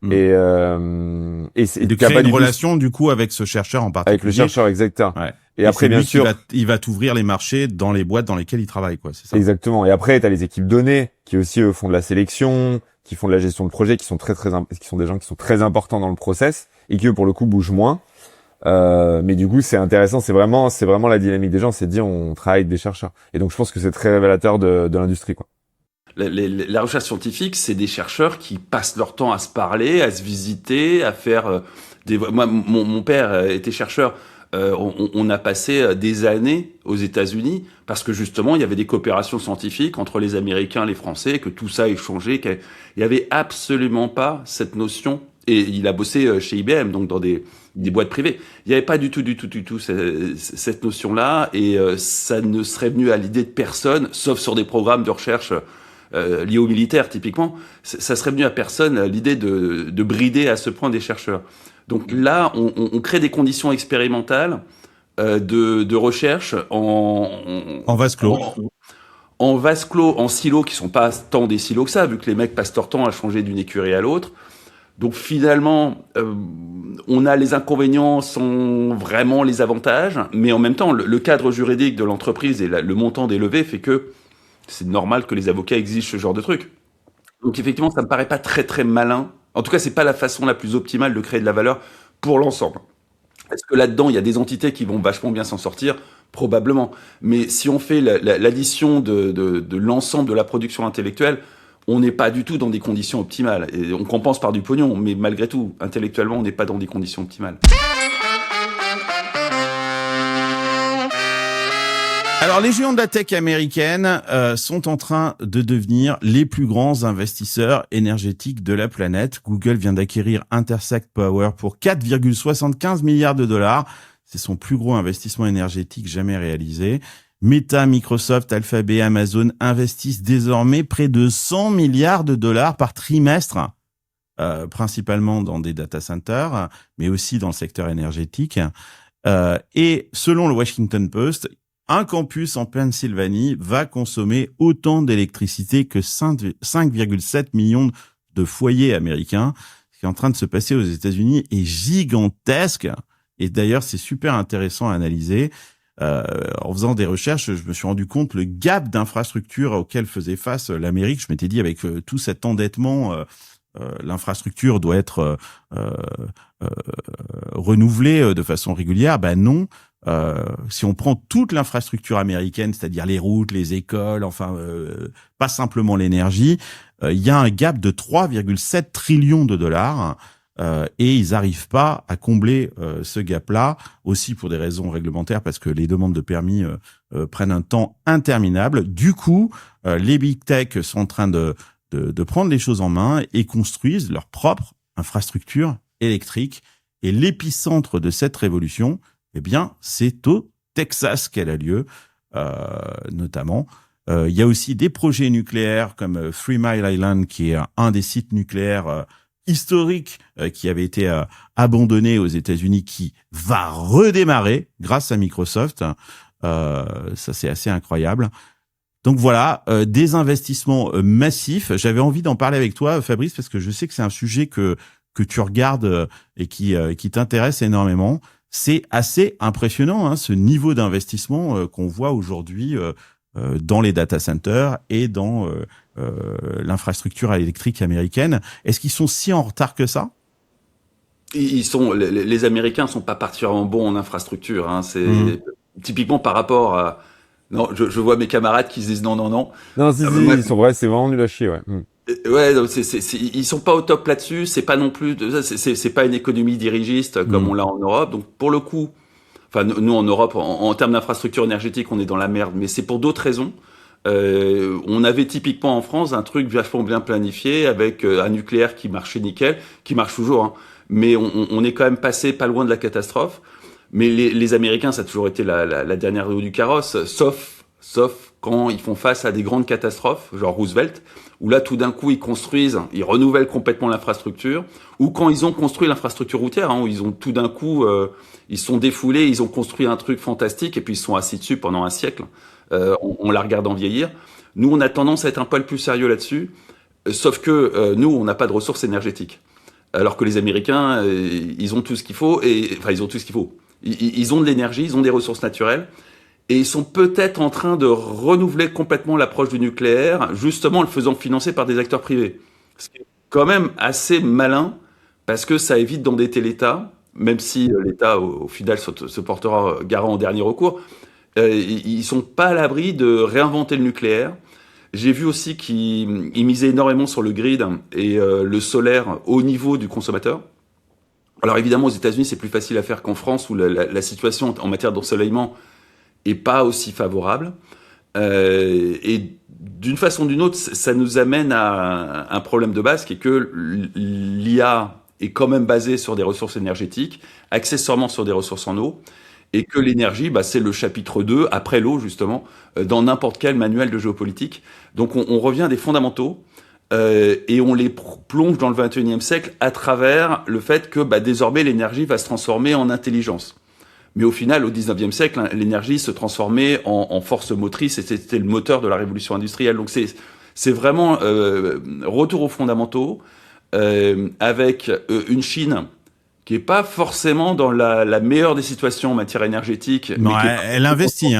Et de créer une relation, du coup, avec ce chercheur en particulier. Avec le chercheur, exactement. Ouais. Et après, bien sûr, il va t'ouvrir les marchés dans les boîtes dans lesquelles il travaille, quoi. C'est ça. Exactement. Et après, t'as les équipes données qui aussi font de la sélection, qui font de la gestion de projet, qui sont qui sont des gens qui sont très importants dans le process et qui eux, pour le coup, bougent moins. Mais du coup, c'est intéressant. C'est vraiment la dynamique des gens. C'est de dire, on travaille avec des chercheurs. Et donc, je pense que c'est très révélateur de l'industrie, quoi. La recherche scientifique, c'est des chercheurs qui passent leur temps à se parler, à se visiter, à faire Moi, mon père était chercheur. On a passé des années aux États-Unis parce que justement, il y avait des coopérations scientifiques entre les Américains, les Français, que tout ça échangeait. Il y avait absolument pas cette notion. Et il a bossé chez IBM, donc dans des boîtes privées. Il n'y avait pas du tout cette notion-là, et ça ne serait venu à l'idée de personne, sauf sur des programmes de recherche liés aux militaires, typiquement. Ça serait venu à personne l'idée de brider à ce point des chercheurs. Donc là, on crée des conditions expérimentales de recherche en vase clos. En vase clos, en silos qui sont pas tant des silos que ça, vu que les mecs passent leur temps à changer d'une écurie à l'autre. Donc finalement, on a les inconvénients sans vraiment les avantages, mais en même temps, le cadre juridique de l'entreprise et le montant des levées fait que c'est normal que les avocats exigent ce genre de truc. Donc effectivement, ça me paraît pas très très malin. En tout cas, c'est pas la façon la plus optimale de créer de la valeur pour l'ensemble. Est-ce que là-dedans, il y a des entités qui vont vachement bien s'en sortir ? Probablement. Mais si on fait l'addition de l'ensemble de la production intellectuelle, on n'est pas du tout dans des conditions optimales. Et on compense par du pognon, mais malgré tout, intellectuellement, on n'est pas dans des conditions optimales. Alors, les géants de la tech américaine sont en train de devenir les plus grands investisseurs énergétiques de la planète. Google vient d'acquérir Intersect Power pour 4,75 milliards de dollars. C'est son plus gros investissement énergétique jamais réalisé. Meta, Microsoft, Alphabet, Amazon investissent désormais près de 100 milliards de dollars par trimestre, principalement dans des data centers, mais aussi dans le secteur énergétique. Et selon le Washington Post, un campus en Pennsylvanie va consommer autant d'électricité que 5,7 millions de foyers américains. Ce qui est en train de se passer aux États-Unis est gigantesque. Et d'ailleurs, c'est super intéressant à analyser. En faisant des recherches, je me suis rendu compte le gap d'infrastructure auquel faisait face l'Amérique. Je m'étais dit, avec tout cet endettement, l'infrastructure doit être renouvelée de façon régulière. Ben non. Si on prend toute l'infrastructure américaine, c'est-à-dire les routes, les écoles, enfin pas simplement l'énergie, il y a un gap de 3,7 trillions de dollars. Et ils n'arrivent pas à combler ce gap-là, aussi pour des raisons réglementaires, parce que les demandes de permis prennent un temps interminable. Du coup, les big tech sont en train de prendre les choses en main et construisent leur propre infrastructure électrique. Et l'épicentre de cette révolution, eh bien, c'est au Texas qu'elle a lieu, notamment. Il y a aussi des projets nucléaires comme Three Mile Island, qui est un des sites nucléaires historique qui avait été abandonné aux États-Unis, qui va redémarrer grâce à Microsoft. Ça, c'est assez incroyable. Donc voilà, des investissements massifs. J'avais envie d'en parler avec toi, Fabrice, parce que je sais que c'est un sujet que tu regardes et qui t'intéresse énormément. C'est assez impressionnant, hein, ce niveau d'investissement qu'on voit aujourd'hui dans les data centers et dans l'infrastructure électrique américaine. Est-ce qu'ils sont si en retard que ça ? Les Américains sont pas particulièrement bons en infrastructure. Hein. C'est typiquement par rapport à. Non, je vois mes camarades qui se disent non. Non, ils sont vrais, c'est vraiment nul à chier, ouais. Ouais, donc ils sont pas au top là-dessus. C'est pas non plus, c'est pas une économie dirigiste comme on l'a en Europe. Donc pour le coup, enfin nous en Europe, en termes d'infrastructure énergétique, on est dans la merde, mais c'est pour d'autres raisons. On avait typiquement en France un truc vachement bien planifié avec un nucléaire qui marchait nickel, qui marche toujours, hein. Mais on est quand même passé pas loin de la catastrophe. Mais les Américains, ça a toujours été la dernière roue du carrosse, sauf quand ils font face à des grandes catastrophes, genre Roosevelt, où là, tout d'un coup, ils renouvellent complètement l'infrastructure, ou quand ils ont construit l'infrastructure routière, hein, où ils ont tout d'un coup, ils se sont défoulés, ils ont construit un truc fantastique, et puis ils se sont assis dessus pendant un siècle, on la regardant vieillir. Nous, on a tendance à être un poil plus sérieux là-dessus, sauf que nous, on n'a pas de ressources énergétiques. Alors que les Américains, ils ont tout ce qu'il faut, ils ont tout ce qu'il faut. Ils ont de l'énergie, ils ont des ressources naturelles, et ils sont peut-être en train de renouveler complètement l'approche du nucléaire, justement en le faisant financer par des acteurs privés. Ce qui est quand même assez malin, parce que ça évite d'endetter l'État, même si l'État, au final, se portera garant en dernier recours. Ils sont pas à l'abri de réinventer le nucléaire. J'ai vu aussi qu'ils misaient énormément sur le grid et le solaire au niveau du consommateur. Alors évidemment, aux États-Unis, c'est plus facile à faire qu'en France, où la situation en matière d'ensoleillement est pas aussi favorable. Et d'une façon ou d'une autre, ça nous amène à un problème de base, qui est que l'IA est quand même basée sur des ressources énergétiques, accessoirement sur des ressources en eau, et que l'énergie, c'est le chapitre 2, après l'eau justement, dans n'importe quel manuel de géopolitique. Donc on revient à des fondamentaux, et on les plonge dans le 21e siècle à travers le fait que désormais l'énergie va se transformer en intelligence. Mais au final, au 19e siècle, hein, l'énergie se transformait en force motrice, et c'était le moteur de la révolution industrielle. Donc c'est vraiment retour aux fondamentaux, avec une Chine qui est pas forcément dans la meilleure des situations en matière énergétique. Non, mais elle investit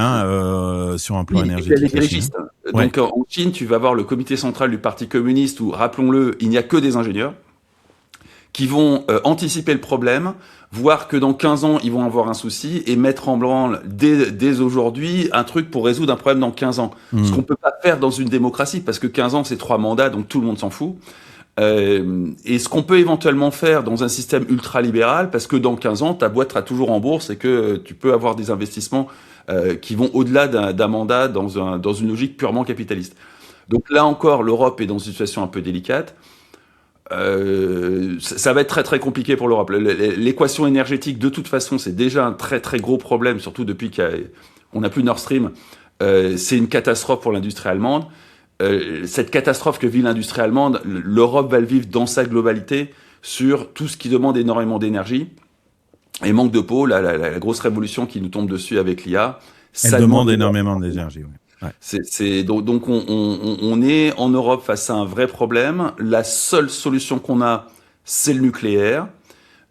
sur un plan énergétique. Elle est dirigiste. Donc en Chine, tu vas voir le comité central du Parti communiste où, rappelons-le, il n'y a que des ingénieurs qui vont anticiper le problème, voir que dans 15 ans, ils vont avoir un souci et mettre en branle dès aujourd'hui un truc pour résoudre un problème dans 15 ans. Ce qu'on peut pas faire dans une démocratie, parce que 15 ans, c'est 3 mandats, donc tout le monde s'en fout. Et ce qu'on peut éventuellement faire dans un système ultra-libéral, parce que dans 15 ans, ta boîte sera toujours en bourse et que tu peux avoir des investissements qui vont au-delà d'un mandat dans une logique purement capitaliste. Donc là encore, l'Europe est dans une situation un peu délicate. Ça va être très très compliqué pour l'Europe. L'équation énergétique, de toute façon, c'est déjà un très très gros problème, surtout depuis qu'on n'a plus Nord Stream. C'est une catastrophe pour l'industrie allemande. Cette catastrophe que vit l'industrie allemande, l'Europe va le vivre dans sa globalité sur tout ce qui demande énormément d'énergie. Et manque de peau, la grosse révolution qui nous tombe dessus avec l'IA. Elle demande énormément d'énergie. Ouais. Donc on est en Europe face à un vrai problème. La seule solution qu'on a, c'est le nucléaire.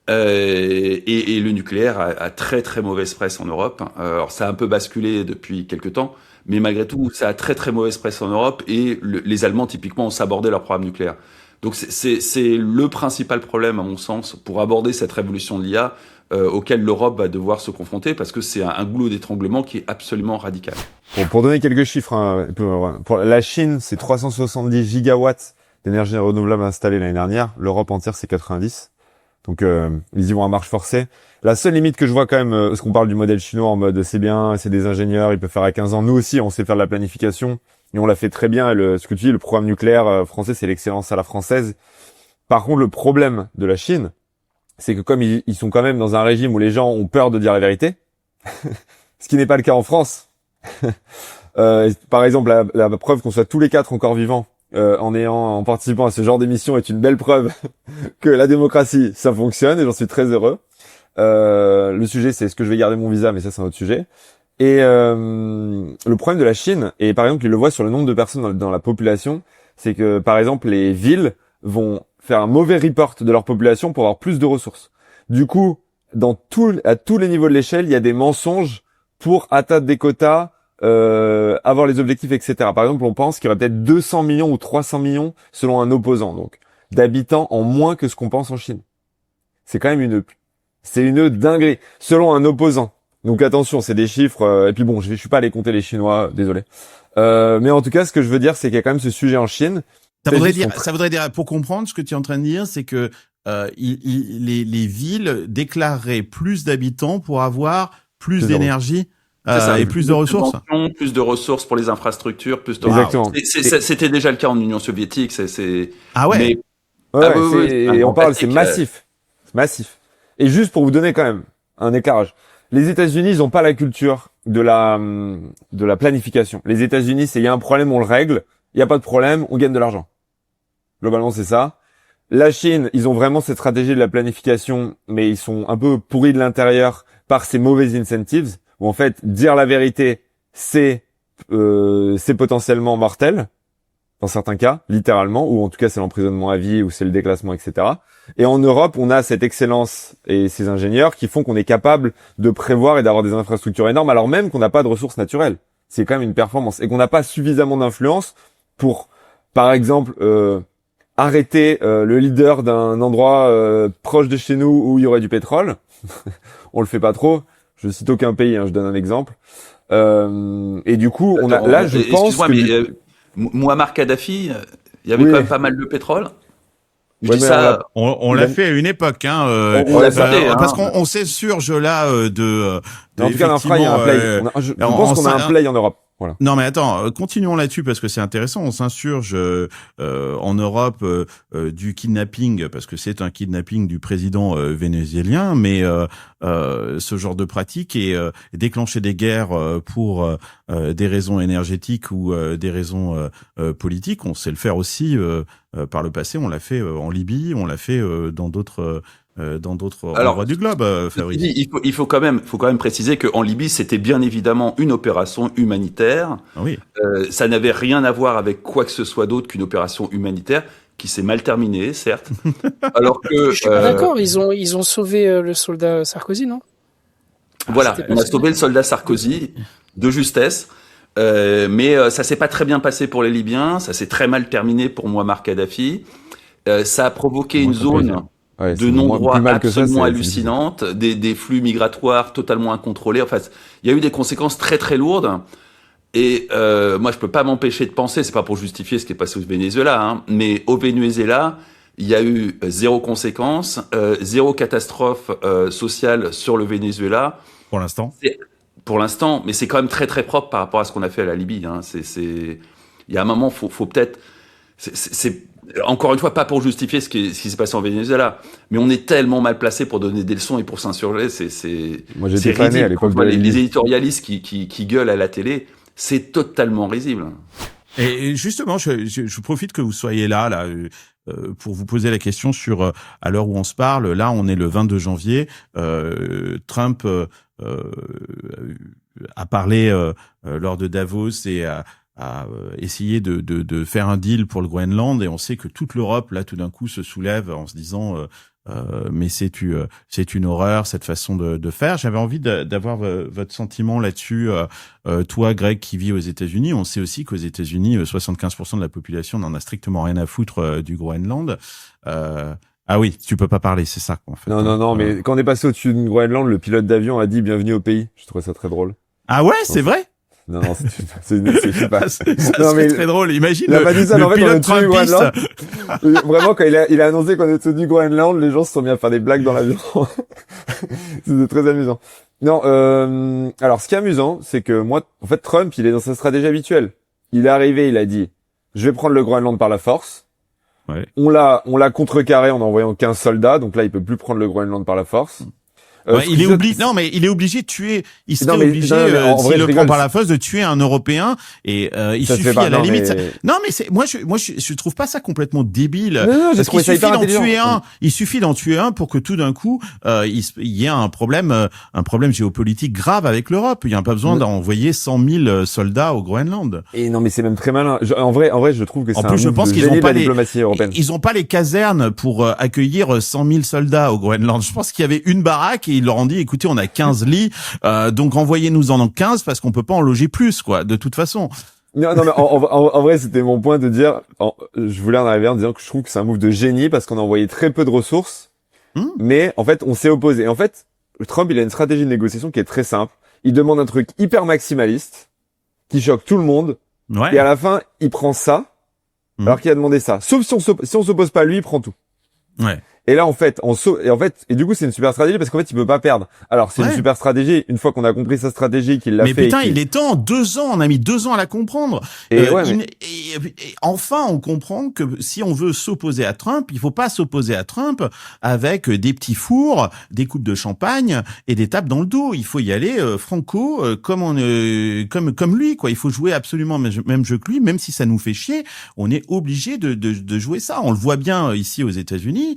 Et le nucléaire a très très mauvaise presse en Europe. Alors ça a un peu basculé depuis quelques temps, mais malgré tout, ça a très très mauvaise presse en Europe, et les Allemands typiquement ont sabordé leur programme nucléaire. Donc c'est le principal problème à mon sens pour aborder cette révolution de l'IA auquel l'Europe va devoir se confronter, parce que c'est un goulot d'étranglement qui est absolument radical. Bon, pour donner quelques chiffres, pour la Chine, c'est 370 gigawatts d'énergie renouvelable installée l'année dernière. L'Europe entière, c'est 90. Donc ils y vont à marche forcée. La seule limite que je vois quand même, parce qu'on parle du modèle chinois en mode c'est bien, c'est des ingénieurs, ils peuvent faire à 15 ans. Nous aussi, on sait faire de la planification et on l'a fait très bien. Ce que tu dis, le programme nucléaire français, c'est l'excellence à la française. Par contre, le problème de la Chine, c'est que comme ils sont quand même dans un régime où les gens ont peur de dire la vérité, ce qui n'est pas le cas en France. Par exemple, la preuve qu'on soit tous les quatre encore vivants en participant à ce genre d'émission est une belle preuve que la démocratie, ça fonctionne, et j'en suis très heureux. Le sujet, c'est est-ce que je vais garder mon visa, mais ça, c'est un autre sujet. Et le problème de la Chine, et par exemple, il le voit sur le nombre de personnes dans la population, c'est que, par exemple, les villes vont faire un mauvais report de leur population pour avoir plus de ressources. Du coup, à tous les niveaux de l'échelle, il y a des mensonges pour atteindre des quotas, avoir les objectifs, etc. Par exemple, on pense qu'il y aurait peut-être 200 millions ou 300 millions, selon un opposant, donc, d'habitants en moins que ce qu'on pense en Chine. C'est quand même une dinguerie, selon un opposant. Donc attention, c'est des chiffres, et puis bon, je suis pas allé compter les Chinois, désolé. Mais en tout cas, ce que je veux dire, c'est qu'il y a quand même ce sujet en Chine. Ça voudrait dire, pour comprendre ce que tu es en train de dire, c'est que les villes déclareraient plus d'habitants pour avoir plus d'énergie. et plus de ressources. Plus de ressources pour les infrastructures, plus de... Exactement. C'était déjà le cas en Union soviétique. Ah ouais. Mais... Et on parle, c'est massif. C'est massif. Et juste pour vous donner quand même un éclairage. Les États-Unis, ils ont pas la culture de la planification. Les États-Unis, c'est il y a un problème, on le règle. Il y a pas de problème, on gagne de l'argent. Globalement, c'est ça. La Chine, ils ont vraiment cette stratégie de la planification, mais ils sont un peu pourris de l'intérieur par ces mauvais incentives, où en fait, dire la vérité, c'est potentiellement mortel, dans certains cas, littéralement, ou en tout cas c'est l'emprisonnement à vie, ou c'est le déclassement, etc. Et en Europe, on a cette excellence et ces ingénieurs qui font qu'on est capable de prévoir et d'avoir des infrastructures énormes, alors même qu'on n'a pas de ressources naturelles. C'est quand même une performance. Et qu'on n'a pas suffisamment d'influence pour, par exemple, arrêter le leader d'un endroit proche de chez nous où il y aurait du pétrole. On le fait pas trop. Je cite aucun pays, je donne un exemple. Et du coup, je pense que... Muammar Kadhafi, il y avait quand même pas mal de pétrole. On l'a fait à une époque, on l'a fait, parce qu'on s'insurge là de en tout cas, l'infra, il y a un play. Je pense qu'on a un play en Europe. Voilà. Non mais attends, continuons là-dessus parce que c'est intéressant. On s'insurge en Europe du kidnapping parce que c'est un kidnapping du président vénézuélien, mais ce genre de pratique et déclencher des guerres pour des raisons énergétiques ou des raisons politiques, on sait le faire aussi par le passé. On l'a fait en Libye, on l'a fait dans d'autres endroits du globe, Fabrice. Il faut quand même préciser qu'en Libye, c'était bien évidemment une opération humanitaire. Ah oui. Ça n'avait rien à voir avec quoi que ce soit d'autre qu'une opération humanitaire qui s'est mal terminée, certes. Alors que je suis pas d'accord. Ils ont sauvé le soldat Sarkozy, non? Voilà, on a sauvé le soldat Sarkozy de justesse. Mais ça s'est pas très bien passé pour les Libyens. Ça s'est très mal terminé pour Muammar Kadhafi. Ça a provoqué une zone de non-droit absolument hallucinante, des flux migratoires totalement incontrôlés. Enfin, il y a eu des conséquences très très lourdes. Et moi, je peux pas m'empêcher de penser, c'est pas pour justifier ce qui est passé au Venezuela, mais au Venezuela, il y a eu zéro conséquence, zéro catastrophe sociale sur le Venezuela. Pour l'instant. Pour l'instant, mais c'est quand même très très propre par rapport à ce qu'on a fait à la Libye. Il y a un moment, faut peut-être. C'est encore une fois pas pour justifier ce qui s'est passé en Venezuela, mais on est tellement mal placé pour donner des leçons et pour s'insurger. Moi, j'étais pas né à l'époque de les éditorialistes qui gueulent à la télé, c'est totalement risible. Et justement, je profite que vous soyez là, pour vous poser la question sur à l'heure où on se parle. Là, on est le 22 janvier. Trump a parlé lors de Davos et a essayer de faire un deal pour le Groenland, et on sait que toute l'Europe là tout d'un coup se soulève en se disant mais c'est une horreur cette façon de faire. J'avais envie d'avoir votre sentiment là-dessus. Toi, Greg, qui vit aux États-Unis, on sait aussi qu'aux États-Unis 75% de la population n'en a strictement rien à foutre du Groenland. Ah oui, tu peux pas parler, c'est ça en fait. Non, mais quand on est passé au-dessus du Groenland, le pilote d'avion a dit bienvenue au pays. Je trouvais ça très drôle. Ah ouais, c'est vrai? Non, c'est pas. Ça serait très drôle. Imagine il a pas dit ça, mais en fait, on est au-dessus du Groenland. Vraiment, quand il a annoncé qu'on est au-dessus du Groenland, les gens se sont mis à faire des blagues dans l'avion. C'était très amusant. Non, alors, ce qui est amusant, c'est que moi, en fait, Trump, il est dans sa stratégie habituelle. Il est arrivé, il a dit, je vais prendre le Groenland par la force. Ouais. On l'a contrecarré en envoyant 15 soldats, donc là, il peut plus prendre le Groenland par la force. Il est obligé. Non, mais il est obligé de tuer. Il serait obligé, s'il le prend par la force, de tuer un Européen. Et il ça suffit pas, à la limite. Mais... Non, mais je trouve pas ça complètement débile. Non, parce qu'il suffit d'en tuer un. Il suffit d'en tuer un pour que tout d'un coup, il y ait un problème géopolitique grave avec l'Europe. Il n'y a pas besoin d'envoyer 100 000 soldats au Groenland. Et non, mais c'est même très malin. En vrai, je trouve que c'est je pense qu'ils ont pas la diplomatie européenne. Ils ont pas les casernes pour accueillir 100 000 soldats au Groenland. Je pense qu'il y avait une baraque et ils leur ont dit, écoutez, on a 15 lits, donc envoyez-nous en 15 parce qu'on peut pas en loger plus, quoi, de toute façon. Non, mais en vrai, c'était mon point de dire, je voulais en arriver en disant que je trouve que c'est un move de génie parce qu'on a envoyé très peu de ressources, mais en fait, on s'est opposé. Et en fait, Trump, il a une stratégie de négociation qui est très simple. Il demande un truc hyper maximaliste, qui choque tout le monde, Ouais. et à la fin, il prend ça, alors qu'il a demandé ça. Sauf si on s'oppose pas à lui, il prend tout. Ouais. Et là, en fait, et du coup, c'est une super stratégie parce qu'en fait, il peut pas perdre. Alors, c'est une super stratégie. Une fois qu'on a compris sa stratégie, qu'il l'a fait. Mais putain, il est temps. 2 ans, on a mis 2 ans à la comprendre. Et enfin, on comprend que si on veut s'opposer à Trump, il faut pas s'opposer à Trump avec des petits fours, des coupes de champagne et des tapes dans le dos. Il faut y aller franco, comme lui, quoi. Il faut jouer absolument même jeu que lui, même si ça nous fait chier. On est obligé de jouer ça. On le voit bien ici aux États-Unis.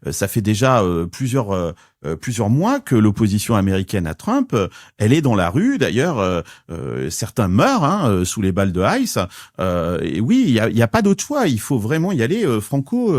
Ça fait déjà plusieurs mois que l'opposition américaine à Trump, elle est dans la rue. D'ailleurs, certains meurent sous les balles de Ice. Et oui, il y a pas d'autre choix. Il faut vraiment y aller franco.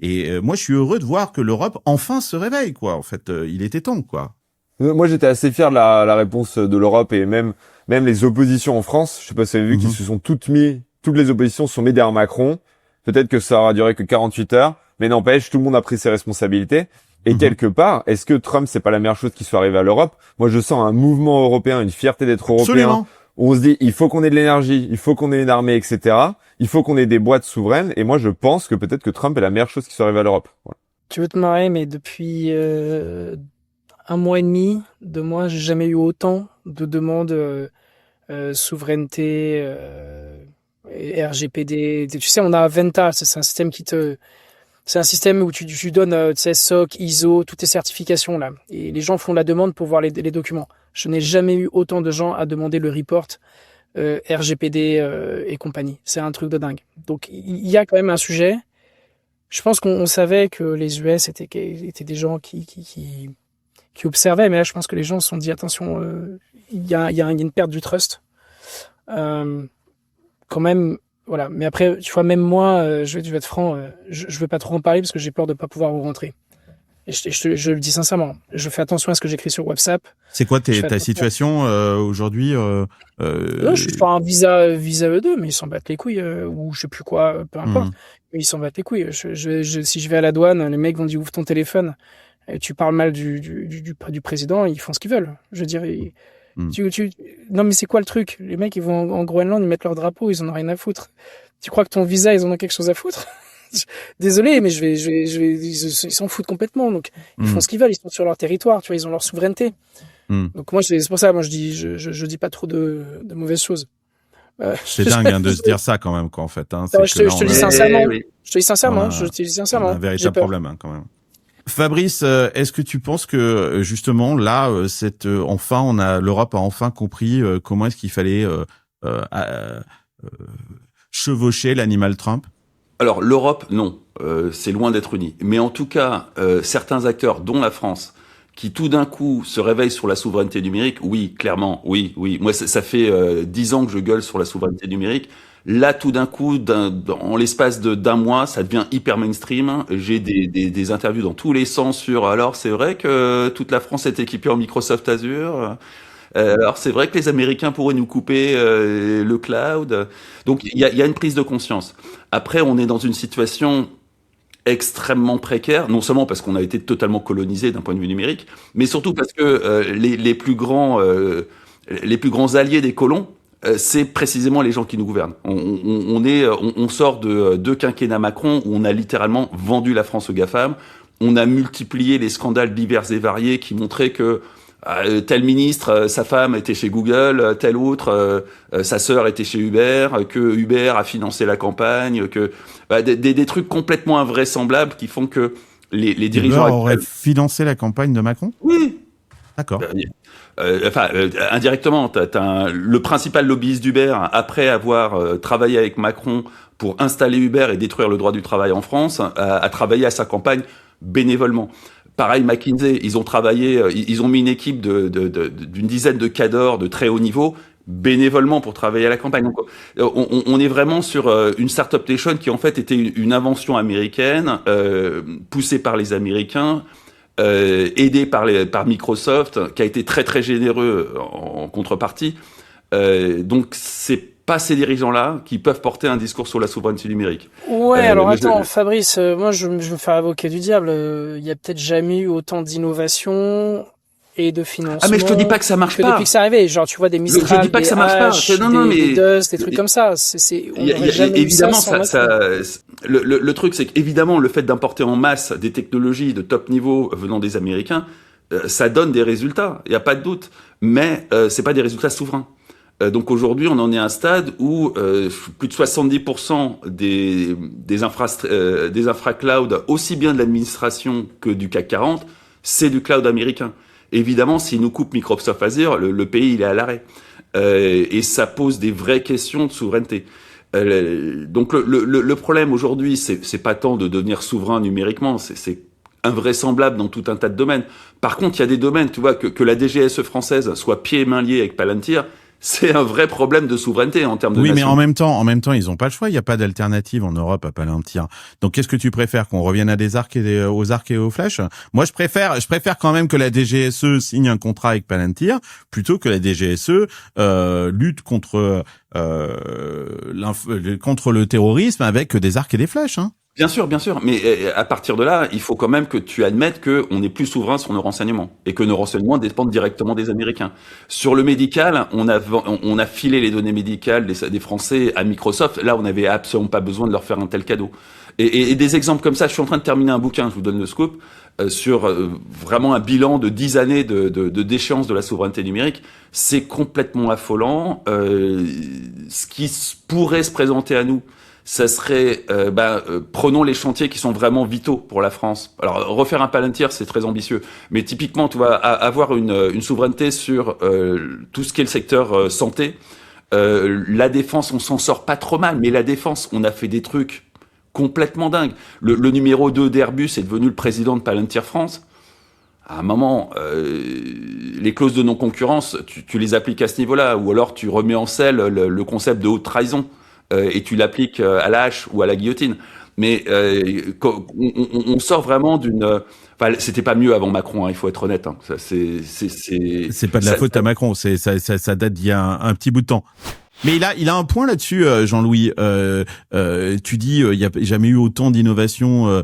Et moi, je suis heureux de voir que l'Europe enfin se réveille, quoi. En fait, il était temps, quoi. Moi, j'étais assez fier de la réponse de l'Europe et même les oppositions en France. Je sais pas si vous avez vu qu'ils se sont toutes les oppositions se sont mis derrière Macron. Peut-être que ça aura duré que 48 heures. Mais n'empêche, tout le monde a pris ses responsabilités. Et quelque part, est-ce que Trump, c'est pas la meilleure chose qui soit arrivée à l'Europe? Moi, je sens un mouvement européen, une fierté d'être européen. Absolument. Où on se dit, il faut qu'on ait de l'énergie, il faut qu'on ait une armée, etc. Il faut qu'on ait des boîtes souveraines. Et moi, je pense que peut-être que Trump est la meilleure chose qui soit arrivée à l'Europe. Voilà. Tu veux te marrer, mais depuis 1 mois et demi, 2 mois, j'ai jamais eu autant de demandes souveraineté, RGPD. Tu sais, on a Venta, c'est un système c'est un système où tu donnes, tu sais, SOC, ISO, toutes tes certifications là. Et les gens font la demande pour voir les documents. Je n'ai jamais eu autant de gens à demander le report RGPD et compagnie. C'est un truc de dingue. Donc il y a quand même un sujet. Je pense qu'on savait que les US étaient des gens qui observaient, mais là je pense que les gens se sont dit attention, il y a une perte du trust. Quand même. Voilà, mais après, tu vois, même moi, je vais être franc, je veux pas trop en parler parce que j'ai peur de pas pouvoir vous rentrer. Et je le dis sincèrement, je fais attention à ce que j'écris sur WhatsApp. C'est quoi ta situation aujourd'hui Je suis sur un visa E2, mais ils s'en battent les couilles, ou je sais plus quoi, peu importe. Mais ils s'en battent les couilles. Si je vais à la douane, les mecs vont dire ouvre ton téléphone, et tu parles mal du président, ils font ce qu'ils veulent. Je veux dire, non mais c'est quoi le truc? Les mecs ils vont en Groenland, ils mettent leur drapeau, ils en ont rien à foutre. Tu crois que ton visa ils en ont quelque chose à foutre? Désolé, mais ils s'en foutent complètement. Donc ils font ce qu'ils veulent, ils sont sur leur territoire, tu vois, ils ont leur souveraineté. Donc moi c'est pour ça, moi je dis pas trop de mauvaises choses. C'est dingue de se dire ça quand même, quoi, en fait. Hein. Je te le dis sincèrement. Je te dis sincèrement. On a un véritable problème, quand même. Fabrice, est-ce que tu penses que justement là, l'Europe a enfin compris comment est-ce qu'il fallait chevaucher l'animal Trump? Alors l'Europe, non, c'est loin d'être uni. Mais en tout cas, certains acteurs, dont la France, qui tout d'un coup se réveillent sur la souveraineté numérique, oui, clairement, oui. Moi, ça fait 10 ans que je gueule sur la souveraineté numérique. Là, tout d'un coup, en l'espace d'un mois, ça devient hyper mainstream. J'ai des interviews dans tous les sens sur. Alors, c'est vrai que toute la France est équipée en Microsoft Azure. Alors, c'est vrai que les Américains pourraient nous couper le cloud. Donc, il y a une prise de conscience. Après, on est dans une situation extrêmement précaire, non seulement parce qu'on a été totalement colonisé d'un point de vue numérique, mais surtout parce que les plus grands alliés des colons, c'est précisément les gens qui nous gouvernent. On sort de 2 quinquennats Macron où on a littéralement vendu la France aux GAFAM. On a multiplié les scandales divers et variés qui montraient que tel ministre, sa femme était chez Google, tel autre, sa sœur était chez Uber, que Uber a financé la campagne, que des trucs complètement invraisemblables qui font que les dirigeants Uber auraient financé la campagne de Macron? Oui. D'accord. Indirectement, le principal lobbyiste d'Uber, après avoir travaillé avec Macron pour installer Uber et détruire le droit du travail en France, a travaillé à sa campagne bénévolement. Pareil, McKinsey, ils ont mis une équipe d'une dizaine de cadors de très haut niveau bénévolement pour travailler à la campagne. Donc, on est vraiment sur une startup nation qui en fait était une invention américaine, poussée par les Américains, aidée par Microsoft, qui a été très très généreux en contrepartie. Donc c'est pas ces dirigeants-là qui peuvent porter un discours sur la souveraineté numérique. Ouais, alors attends, Fabrice, moi je me fais avocat du diable. Il y a peut-être jamais eu autant d'innovation et de financement. Ah mais je te dis pas que ça marche pas. Depuis que c'est arrivé, genre tu vois des Mistral, je dis pas que des ça marche H, pas. Non, des mais Dust, des trucs comme ça. Évidemment, le truc, c'est qu'évidemment, le fait d'importer en masse des technologies de top niveau venant des Américains, ça donne des résultats. Il y a pas de doute. Mais c'est pas des résultats souverains. Donc aujourd'hui, on en est à un stade où plus de 70% des infra cloud, aussi bien de l'administration que du CAC 40, c'est du cloud américain. Évidemment, s'ils nous coupent Microsoft Azure, le pays il est à l'arrêt. Et ça pose des vraies questions de souveraineté. Donc le problème aujourd'hui, c'est pas tant de devenir souverain numériquement, c'est invraisemblable dans tout un tas de domaines. Par contre, il y a des domaines, tu vois, que la DGSE française soit pieds et mains liés avec Palantir, c'est un vrai problème de souveraineté en termes de nation. Mais en même temps, ils ont pas le choix. Il n'y a pas d'alternative en Europe à Palantir. Donc, qu'est-ce que tu préfères, qu'on revienne à aux arcs et aux flèches? Moi, je préfère quand même que la DGSE signe un contrat avec Palantir plutôt que la DGSE lutte contre le terrorisme avec des arcs et des flèches. Hein. Bien sûr, mais à partir de là, il faut quand même que tu admettes qu'on est plus souverain sur nos renseignements et que nos renseignements dépendent directement des Américains. Sur le médical, on a filé les données médicales des Français à Microsoft. Là, on n'avait absolument pas besoin de leur faire un tel cadeau. Et des exemples comme ça, je suis en train de terminer un bouquin, je vous donne le scoop, sur vraiment un bilan de 10 années de déchéance de la souveraineté numérique. C'est complètement affolant. Ce qui pourrait se présenter à nous, ça serait, prenons les chantiers qui sont vraiment vitaux pour la France. Alors, refaire un Palantir, c'est très ambitieux. Mais typiquement, tu vas avoir une souveraineté sur tout ce qui est le secteur santé. La défense, on s'en sort pas trop mal. Mais la défense, on a fait des trucs complètement dingues. Le numéro 2 d'Airbus est devenu le président de Palantir France. À un moment, les clauses de non-concurrence, tu les appliques à ce niveau-là. Ou alors, tu remets en selle le concept de haute trahison. Et tu l'appliques à la hache ou à la guillotine. Mais on sort vraiment d'une... Enfin, c'était pas mieux avant Macron, hein, il faut être honnête. Hein. Ça, c'est pas de la faute à Macron, ça date d'il y a un petit bout de temps. Mais il a un point là-dessus, Jean-Louis. Tu dis, il y a jamais eu autant d'innovation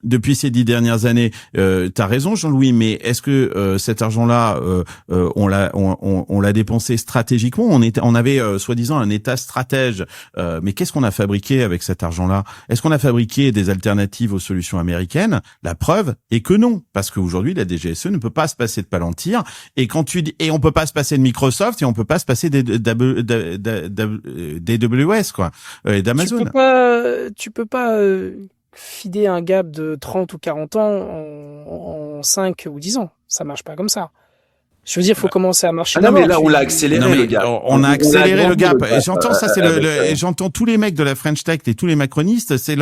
depuis ces 10 dernières années. T'as raison, Jean-Louis. Mais est-ce que cet argent-là, on l'a dépensé stratégiquement? On avait soi-disant un État stratège. Mais qu'est-ce qu'on a fabriqué avec cet argent-là? Est-ce qu'on a fabriqué des alternatives aux solutions américaines? La preuve est que non, parce qu'aujourd'hui la DGSE ne peut pas se passer de Palantir. Et on peut pas se passer de Microsoft et on peut pas se passer d'AWS quoi, et d'Amazon. Tu peux pas fider un gap de 30 ou 40 ans en 5 ou 10 ans. Ça marche pas comme ça. Je veux dire, faut commencer à marcher. Non, mais là, on l'a accéléré, le gap. On a accéléré le gap. Et j'entends ça, j'entends tous les mecs de la French Tech et tous les macronistes, c'est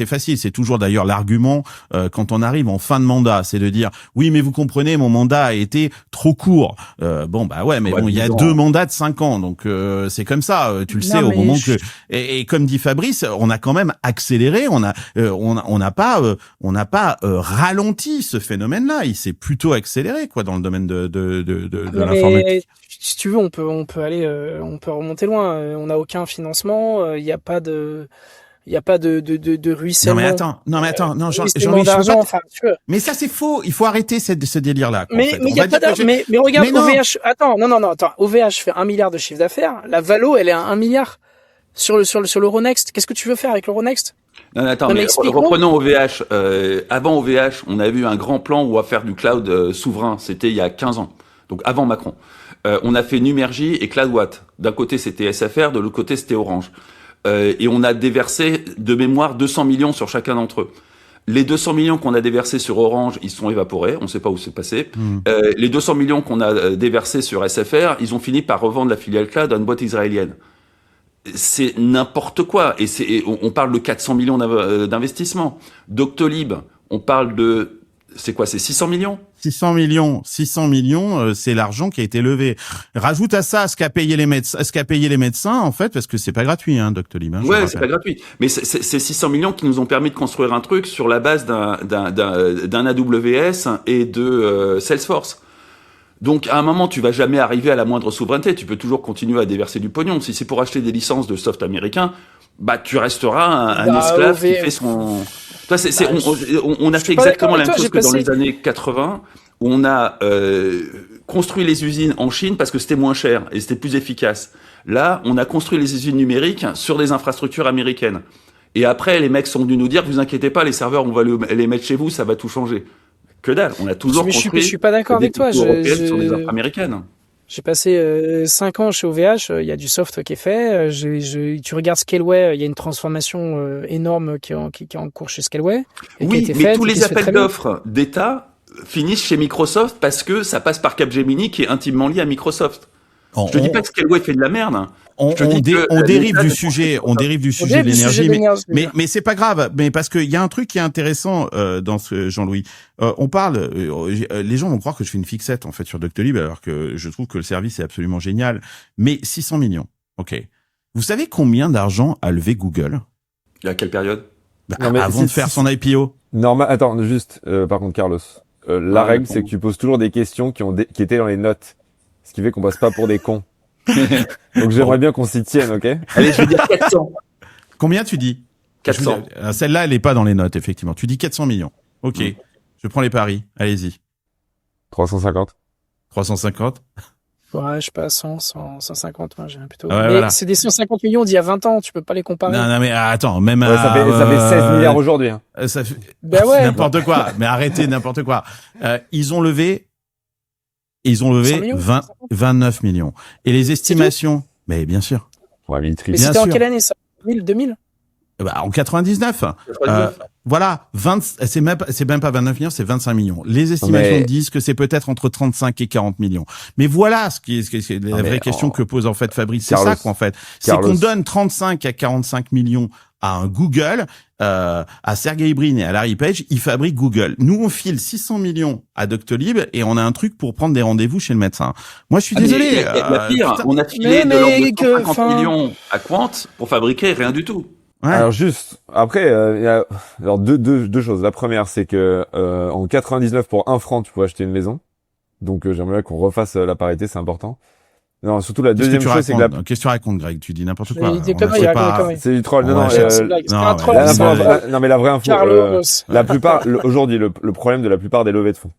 facile. C'est toujours d'ailleurs l'argument, quand on arrive en fin de mandat. C'est de dire, oui, mais vous comprenez, mon mandat a été trop court. Il y a 2 mandats de 5 ans. Donc, c'est comme ça. Tu le sais, au moment que, et comme dit Fabrice, on a quand même accéléré. On n'a pas ralenti ce phénomène-là. Il s'est plutôt accéléré quoi dans le domaine de l'informatique. Si tu veux, on peut remonter loin. On n'a aucun financement. Il n'y a pas de ruissellement. Non mais attends, Jean-Louis, d'argent. Enfin, mais ça c'est faux. Il faut arrêter ce délire-là. Mais regarde, OVH. Attends. OVH fait 1 milliard de chiffre d'affaires. La Valo, elle est à 1 milliard sur l'Euronext. Qu'est-ce que tu veux faire avec l'Euronext? Non, mais reprenons OVH. Avant OVH, on avait eu un grand plan où on va faire du cloud souverain. C'était il y a 15 ans. Donc avant Macron. On a fait Numergy et CloudWatt. D'un côté, c'était SFR, de l'autre côté, c'était Orange. Et on a déversé de mémoire 200 millions sur chacun d'entre eux. Les 200 millions qu'on a déversés sur Orange, ils sont évaporés. On ne sait pas où c'est passé. Les 200 millions qu'on a déversés sur SFR, ils ont fini par revendre la filiale cloud à une boîte israélienne. C'est n'importe quoi. Et on parle de 400 millions d'investissement. Doctolib, on parle de, c'est quoi, c'est 600 millions? 600 millions, c'est l'argent qui a été levé. Rajoute à ça ce qu'a payé les médecins, en fait, parce que c'est pas gratuit, hein, Doctolib. Hein, ouais, c'est pas gratuit. Mais c'est 600 millions qui nous ont permis de construire un truc sur la base d'un AWS et de Salesforce. Donc, à un moment, tu vas jamais arriver à la moindre souveraineté. Tu peux toujours continuer à déverser du pognon. Si c'est pour acheter des licences de soft américain, bah tu resteras un esclave qui fait son. Toi, on a fait exactement la même chose que dans les années 80, où on a construit les usines en Chine parce que c'était moins cher et c'était plus efficace. Là, on a construit les usines numériques sur des infrastructures américaines. Et après, les mecs sont venus nous dire, vous inquiétez pas, les serveurs, on va les mettre chez vous, ça va tout changer. Que dalle, on a toujours construit. Je suis pas d'accord avec toi. Sur des infra américaines. J'ai passé 5 ans chez OVH, il y a du soft qui est fait. Tu regardes Scaleway, il y a une transformation énorme qui est en cours chez Scaleway. Oui, mais tous les appels d'offres d'État finissent chez Microsoft parce que ça passe par Capgemini qui est intimement lié à Microsoft. Je te dis pas que Scaleway fait de la merde. On dérive du sujet, de l'énergie, mais c'est pas grave, mais parce qu'il y a un truc qui est intéressant dans ce Jean-Louis. On parle, les gens vont croire que je fais une fixette en fait sur Doctolib, alors que je trouve que le service est absolument génial. Mais 600 millions, ok. Vous savez combien d'argent a levé Google? À quelle période? Avant de faire son IPO. Normal. Attends, juste. Par contre, Carlos, la règle, c'est que tu poses toujours des questions qui étaient dans les notes, ce qui fait qu'on passe pas pour des cons. Donc j'aimerais bien qu'on s'y tienne, ok? Allez, je vais dire 400. Combien tu dis? 400. Celle-là, elle est pas dans les notes, effectivement. Tu dis 400 millions. Ok. Je prends les paris. Allez-y. 350. 350? Ouais, je sais pas, 150, moi, j'ai plutôt. Ouais, mais voilà. c'est des 150 millions d'il y a 20 ans, tu peux pas les comparer. Non, mais attends, même ça fait 16 milliards aujourd'hui. Hein. Ça fait ouais. N'importe quoi. Mais arrêtez n'importe quoi. Ils ont levé 29 millions. Et les estimations, mais bien sûr. Ouais, mais c'était en quelle année ça? 2000? En 99. Voilà, c'est même pas 29 millions, c'est 25 millions. Les estimations disent que c'est peut-être entre 35 et 40 millions. Mais voilà ce qui est la vraie question que pose en fait Fabrice. C'est ça quoi en fait. C'est qu'on donne 35 à 45 millions à un Google, à Sergey Brin et à Larry Page, ils fabriquent Google. Nous, on file 600 millions à Doctolib et on a un truc pour prendre des rendez-vous chez le médecin. Moi, je suis désolé. La pire, on a filé de l'ordre de 150 millions à Quant pour fabriquer rien du tout. Ouais. Alors juste, après, il y a deux choses. La première, c'est que en 99, pour 1 franc, tu pouvais acheter une maison. Donc j'aimerais bien qu'on refasse la parité, c'est important. Non, surtout la deuxième chose, c'est que qu'est-ce que tu racontes, Greg? Tu dis n'importe quoi. C'est du troll. Non, mais la vraie info, la plupart, aujourd'hui, le problème de la plupart des levées de fonds,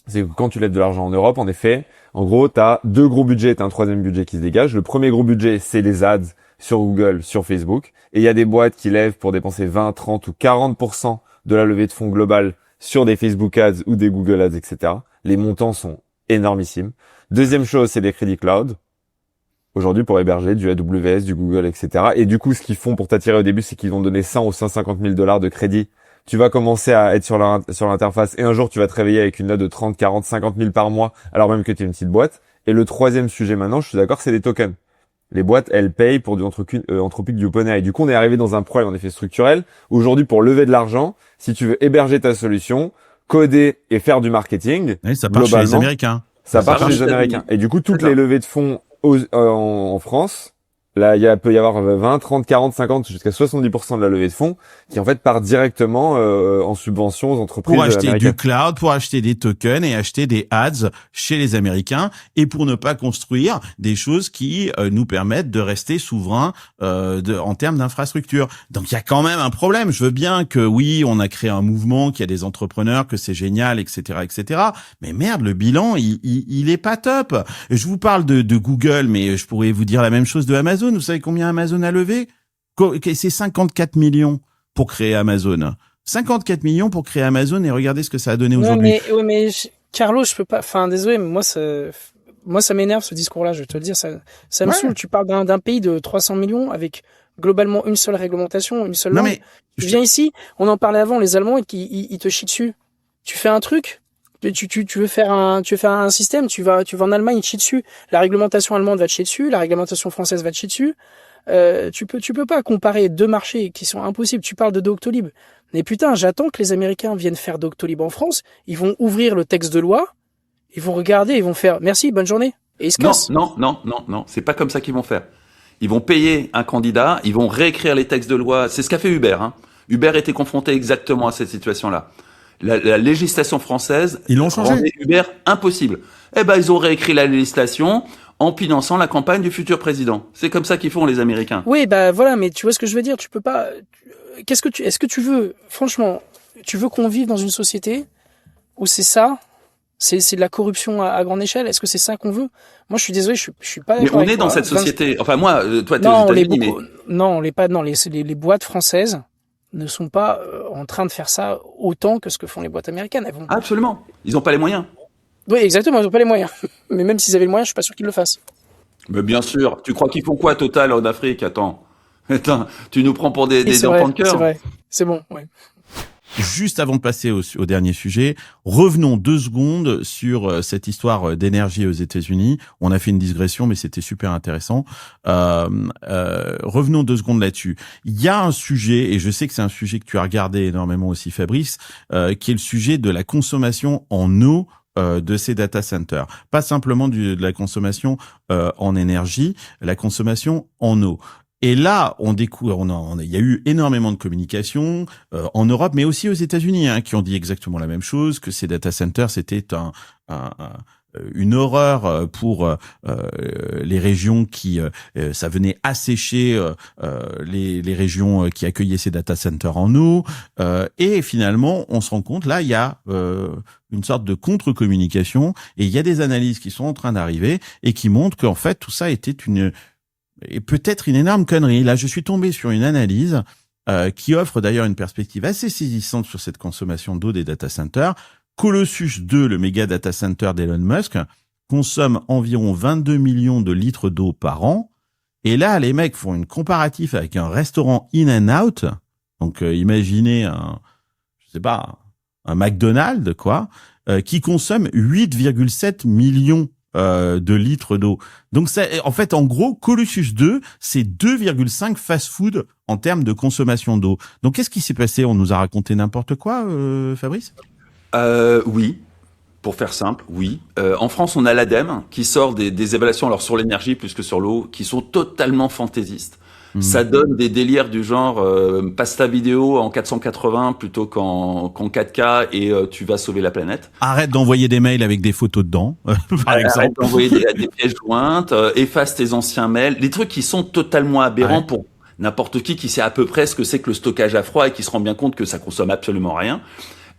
c'est que quand tu lèves de l'argent en Europe, en effet, en gros, t'as 2 gros budgets, t'as un 3e budget qui se dégage. Le premier gros budget, c'est les ads sur Google, sur Facebook. Et il y a des boîtes qui lèvent pour dépenser 20, 30 ou 40% de la levée de fonds globale sur des Facebook ads ou des Google ads, etc. Les montants sont énormissimes. Deuxième chose, c'est des crédits cloud. Aujourd'hui, pour héberger du AWS, du Google, etc. Et du coup, ce qu'ils font pour t'attirer au début, c'est qu'ils vont donner 100 ou 150 000 $ de crédit. Tu vas commencer à être sur l'interface et un jour, tu vas te réveiller avec une note de 30, 40, 50 000 par mois, alors même que tu es une petite boîte. Et le troisième sujet maintenant, je suis d'accord, c'est des tokens. Les boîtes, elles payent pour du Anthropic, du OpenAI. Du coup, on est arrivé dans un problème en effet structurel. Aujourd'hui, pour lever de l'argent, si tu veux héberger ta solution, coder et faire du marketing, ça part chez les Américains. Ça part chez les Américains. Et du coup, toutes les levées de fonds en France, là, peut y avoir 20, 30, 40, 50, jusqu'à 70% de la levée de fonds qui, en fait, part directement en subvention aux entreprises américaines. Pour acheter du cloud, pour acheter des tokens et acheter des ads chez les Américains et pour ne pas construire des choses qui nous permettent de rester souverains en termes d'infrastructure. Donc, il y a quand même un problème. Je veux bien que, oui, on a créé un mouvement, qu'il y a des entrepreneurs, que c'est génial, etc., etc. Mais merde, le bilan, il est pas top. Je vous parle de Google, mais je pourrais vous dire la même chose de Amazon. Vous savez combien Amazon a levé? C'est 54 millions pour créer Amazon. 54 millions pour créer Amazon et regardez ce que ça a donné aujourd'hui. Mais Carlo, je peux pas. Enfin, désolé, mais moi ça m'énerve ce discours-là. Je vais te le dire, ça me saoule. Tu parles d'un pays de 300 millions avec globalement une seule réglementation, une seule langue. Tu viens ici, on en parlait avant, les Allemands, ils te chient dessus. Tu fais un truc. Tu veux faire un système, tu vas en Allemagne, ils te chient dessus. La réglementation allemande va te chier dessus, la réglementation française va te chier dessus. Tu peux pas comparer deux marchés qui sont impossibles. Tu parles de Doctolib. Mais putain, j'attends que les Américains viennent faire Doctolib en France. Ils vont ouvrir le texte de loi. Ils vont regarder, ils vont faire merci, bonne journée. Et ils se cassent. Non. C'est pas comme ça qu'ils vont faire. Ils vont payer un candidat, ils vont réécrire les textes de loi. C'est ce qu'a fait Uber, hein. Uber était confronté exactement à cette situation-là. La législation française ils l'ont changé. rendait Uber impossible. Ils ont réécrit la législation en finançant la campagne du futur président. C'est comme ça qu'ils font les Américains. Oui, bah voilà, mais tu vois ce que je veux dire. Tu peux pas. Est-ce que tu veux, franchement, tu veux qu'on vive dans une société où c'est ça? C'est de la corruption à grande échelle. Est-ce que c'est ça qu'on veut? Moi, je suis désolé, je suis pas d'accord. Mais on est dans cette société. Enfin, moi, toi, t'es non, aux États-Unis, mais non, on l'est pas. Non, les boîtes françaises ne sont pas en train de faire ça autant que ce que font les boîtes américaines. Elles vont... Absolument. Ils n'ont pas les moyens. Oui, exactement. Ils n'ont pas les moyens. Mais même s'ils avaient les moyens, je suis pas sûr qu'ils le fassent. Mais bien sûr. Tu crois qu'ils font quoi, Total, en Afrique? Attends, tu nous prends pour des enfants de cœur. C'est vrai. C'est bon. Ouais. Juste avant de passer au dernier sujet, revenons 2 secondes sur cette histoire d'énergie aux États-Unis. On a fait une digression, mais c'était super intéressant. Revenons 2 secondes là-dessus. Il y a un sujet, et je sais que c'est un sujet que tu as regardé énormément aussi, Fabrice, qui est le sujet de la consommation en eau de ces data centers. Pas simplement de la consommation en énergie, la consommation en eau. Et là, on découvre, il y a eu énormément de communication en Europe, mais aussi aux États-Unis, qui ont dit exactement la même chose, que ces data centers c'était une horreur pour les régions qui, ça venait assécher les régions qui accueillaient ces data centers en eau. Et finalement, on se rend compte, là, il y a une sorte de contre-communication, et il y a des analyses qui sont en train d'arriver et qui montrent qu'en fait, tout ça était et peut-être une énorme connerie. Là, je suis tombé sur une analyse qui offre d'ailleurs une perspective assez saisissante sur cette consommation d'eau des data centers. Colossus 2, le méga data center d'Elon Musk, consomme environ 22 millions de litres d'eau par an. Et là, les mecs font une comparatif avec un restaurant In-N-Out. Donc, imaginez un McDonald's, quoi, qui consomme 8,7 millions de litres d'eau. Donc ça, en fait, en gros, Colossus 2, c'est 2,5 fast-food en termes de consommation d'eau. Donc qu'est-ce qui s'est passé? On nous a raconté n'importe quoi, Fabrice? Oui. Pour faire simple, oui. En France, on a l'ADEME qui sort des évaluations, alors sur l'énergie plus que sur l'eau, qui sont totalement fantaisistes. Ça donne des délires du genre passe ta vidéo en 480 plutôt qu'en 4K et tu vas sauver la planète. Arrête d'envoyer des mails avec des photos dedans, par exemple. Arrête d'envoyer des pièces jointes, efface tes anciens mails, des trucs qui sont totalement aberrants pour n'importe qui sait à peu près ce que c'est que le stockage à froid et qui se rend bien compte que ça consomme absolument rien.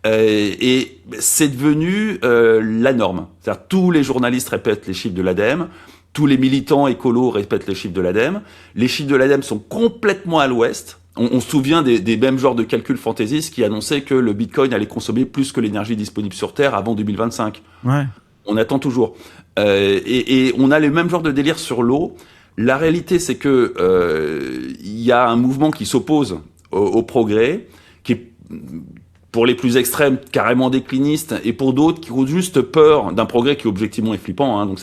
Et c'est devenu la norme. C'est-à-dire tous les journalistes répètent les chiffres de l'ADEME. Tous les militants écolos répètent les chiffres de l'ADEME. Les chiffres de l'ADEME sont complètement à l'ouest. On se souvient des mêmes genres de calculs fantaisistes qui annonçaient que le Bitcoin allait consommer plus que l'énergie disponible sur Terre avant 2025. Ouais. On attend toujours. Et on a les mêmes genres de délire sur l'eau. La réalité, c'est que il y a un mouvement qui s'oppose au progrès, qui est pour les plus extrêmes, carrément déclinistes, et pour d'autres qui ont juste peur d'un progrès qui objectivement est flippant. Donc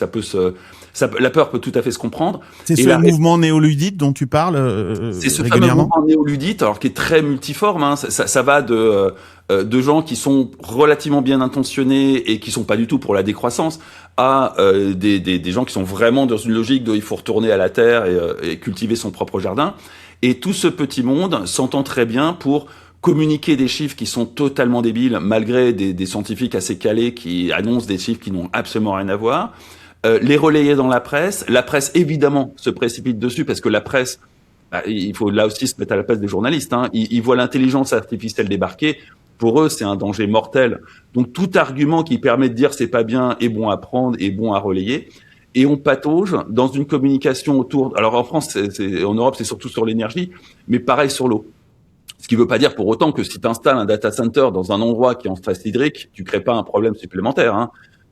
la peur peut tout à fait se comprendre. C'est ce mouvement néoludite dont tu parles c'est ce fameux mouvement néoludite, alors qui est très multiforme. Ça va de gens qui sont relativement bien intentionnés et qui sont pas du tout pour la décroissance, à des gens qui sont vraiment dans une logique de il faut retourner à la terre et cultiver son propre jardin. Et tout ce petit monde s'entend très bien pour communiquer des chiffres qui sont totalement débiles, malgré des scientifiques assez calés qui annoncent des chiffres qui n'ont absolument rien à voir, les relayer dans la presse évidemment se précipite dessus, parce que la presse, il faut là aussi se mettre à la place des journalistes, ils voient l'intelligence artificielle débarquer, pour eux c'est un danger mortel, donc tout argument qui permet de dire c'est pas bien est bon à prendre, est bon à relayer, et on patauge dans une communication autour, alors en France, en Europe c'est surtout sur l'énergie, mais pareil sur l'eau. Ce qui veut pas dire pour autant que si tu installes un data center dans un endroit qui est en face hydrique, tu crées pas un problème supplémentaire.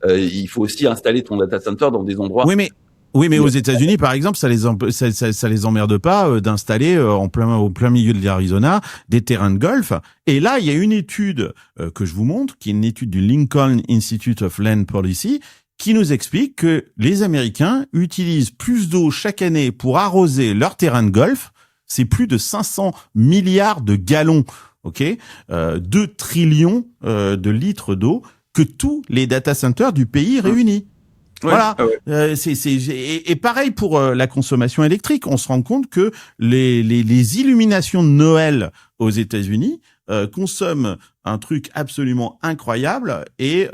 Il faut aussi installer ton data center dans des endroits. Oui, mais aux États-Unis, par exemple, ça les emmerde pas d'installer au plein milieu de l'Arizona des terrains de golf. Et là, il y a une étude que je vous montre, qui est une étude du Lincoln Institute of Land Policy, qui nous explique que les Américains utilisent plus d'eau chaque année pour arroser leurs terrains de golf. C'est plus de 500 milliards de gallons, 2 trillions de litres d'eau que tous les data centers du pays réunis. Ouais, voilà. Et pareil pour la consommation électrique. On se rend compte que les illuminations de Noël aux États-Unis consomme un truc absolument incroyable et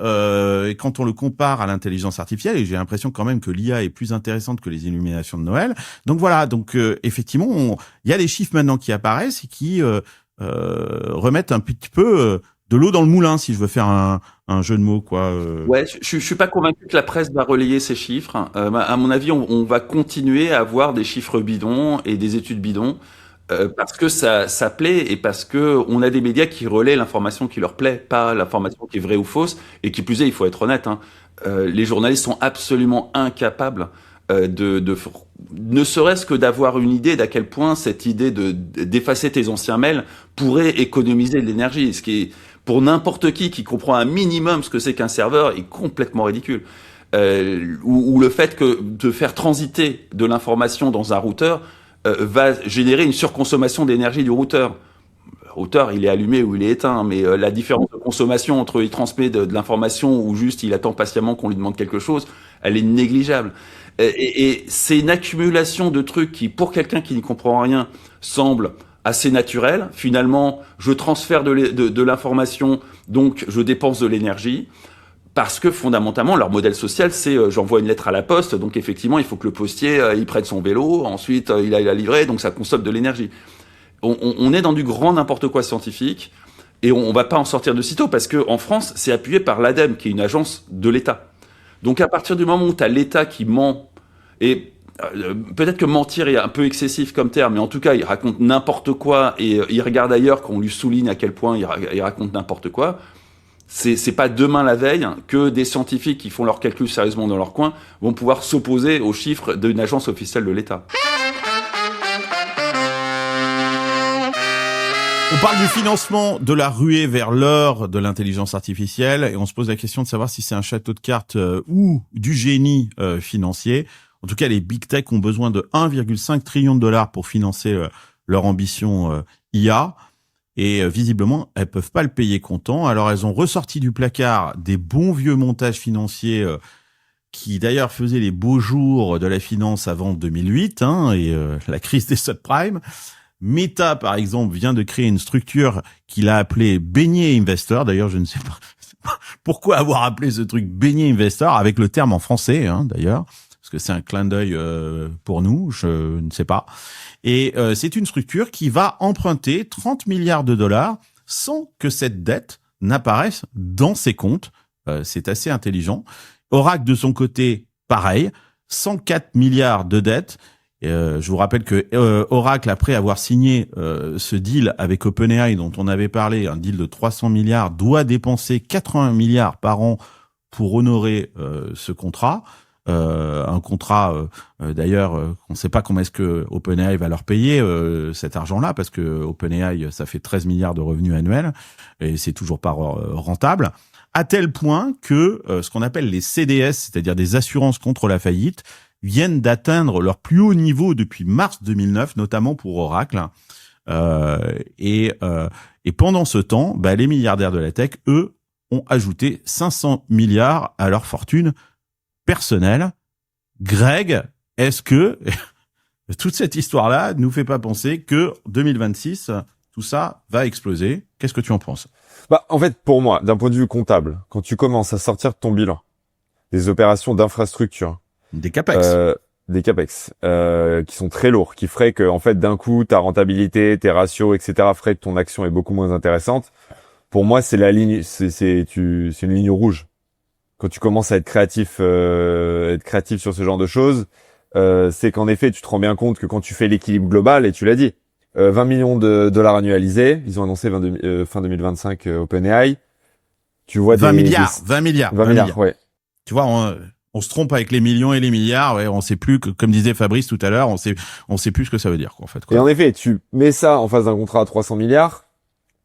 quand on le compare à l'intelligence artificielle, et j'ai l'impression quand même que l'IA est plus intéressante que les illuminations de Noël. Donc voilà, donc effectivement, il y a des chiffres maintenant qui apparaissent et qui remettent un petit peu de l'eau dans le moulin, si je veux faire un jeu de mots, quoi. Ouais, je suis pas convaincu que la presse va relayer ces chiffres. À mon avis, on va continuer à avoir des chiffres bidons et des études bidons parce que ça plaît et parce que on a des médias qui relaient l'information qui leur plaît, pas l'information qui est vraie ou fausse. Et qui plus est, il faut être honnête, hein, les journalistes sont absolument incapables ne serait-ce que d'avoir une idée d'à quel point cette idée d'effacer tes anciens mails pourrait économiser de l'énergie, ce qui est pour n'importe qui comprend un minimum ce que c'est qu'un serveur est complètement ridicule. Ou le fait que de faire transiter de l'information dans un routeur va générer une surconsommation d'énergie du routeur. Le routeur, il est allumé ou il est éteint, mais la différence de consommation entre il transmet de l'information ou juste il attend patiemment qu'on lui demande quelque chose, elle est négligeable. Et c'est une accumulation de trucs qui, pour quelqu'un qui n'y comprend rien, semble assez naturel. Finalement, je transfère de l'information, donc je dépense de l'énergie. Parce que fondamentalement, leur modèle social, c'est j'envoie une lettre à la poste, donc effectivement, il faut que le postier il prenne son vélo, ensuite il aille la livrer, donc ça consomme de l'énergie. On est dans du grand n'importe quoi scientifique et on va pas en sortir de sitôt parce que en France, c'est appuyé par l'ADEME, qui est une agence de l'État. Donc à partir du moment où tu as l'État qui ment, et peut-être que mentir est un peu excessif comme terme, mais en tout cas, il raconte n'importe quoi et il regarde ailleurs quand on lui souligne à quel point il raconte n'importe quoi. C'est pas demain la veille que des scientifiques qui font leurs calculs sérieusement dans leur coin vont pouvoir s'opposer aux chiffres d'une agence officielle de l'État. On parle du financement de la ruée vers l'heure de l'intelligence artificielle et on se pose la question de savoir si c'est un château de cartes ou du génie financier. En tout cas, les big tech ont besoin de 1,5 trillion de dollars pour financer leur ambition IA. Et visiblement, elles peuvent pas le payer comptant. Alors, elles ont ressorti du placard des bons vieux montages financiers qui, d'ailleurs, faisaient les beaux jours de la finance avant 2008 et la crise des subprimes. Meta, par exemple, vient de créer une structure qu'il a appelée Beignet Investor. D'ailleurs, je ne sais pas pourquoi avoir appelé ce truc Beignet Investor avec le terme en français, d'ailleurs, parce que c'est un clin d'œil pour nous, je ne sais pas. Et c'est une structure qui va emprunter 30 milliards de dollars sans que cette dette n'apparaisse dans ses comptes. C'est assez intelligent. Oracle, de son côté, pareil, 104 milliards de dettes. Je vous rappelle que Oracle, après avoir signé ce deal avec OpenAI dont on avait parlé, un deal de 300 milliards, doit dépenser 80 milliards par an pour honorer ce contrat. Un contrat, d'ailleurs, on ne sait pas comment est-ce que OpenAI va leur payer cet argent-là, parce que OpenAI, ça fait 13 milliards de revenus annuels et c'est toujours pas rentable. À tel point que ce qu'on appelle les CDS, c'est-à-dire des assurances contre la faillite, viennent d'atteindre leur plus haut niveau depuis mars 2009, notamment pour Oracle. Et pendant ce temps, les milliardaires de la tech, eux, ont ajouté 500 milliards à leur fortune personnelle. Greg, est-ce que toute cette histoire-là nous fait pas penser que 2026, tout ça va exploser? Qu'est-ce que tu en penses? En fait, pour moi, d'un point de vue comptable, quand tu commences à sortir de ton bilan des opérations d'infrastructure, des capex, qui sont très lourds, qui feraient que, en fait, d'un coup, ta rentabilité, tes ratios, etc., feraient que ton action est beaucoup moins intéressante. Pour moi, c'est la ligne, c'est une ligne rouge. Quand tu commences à être créatif sur ce genre de choses, c'est qu'en effet, tu te rends bien compte que quand tu fais l'équilibre global, et tu l'as dit, 20 millions de dollars annualisés, ils ont annoncé fin 2025 OpenAI. Tu vois 20 milliards, ouais. Tu vois, on se trompe avec les millions et les milliards, ouais, on sait plus que, comme disait Fabrice tout à l'heure, on sait plus ce que ça veut dire, quoi, en fait, quoi. Et en effet, tu mets ça en face d'un contrat à 300 milliards,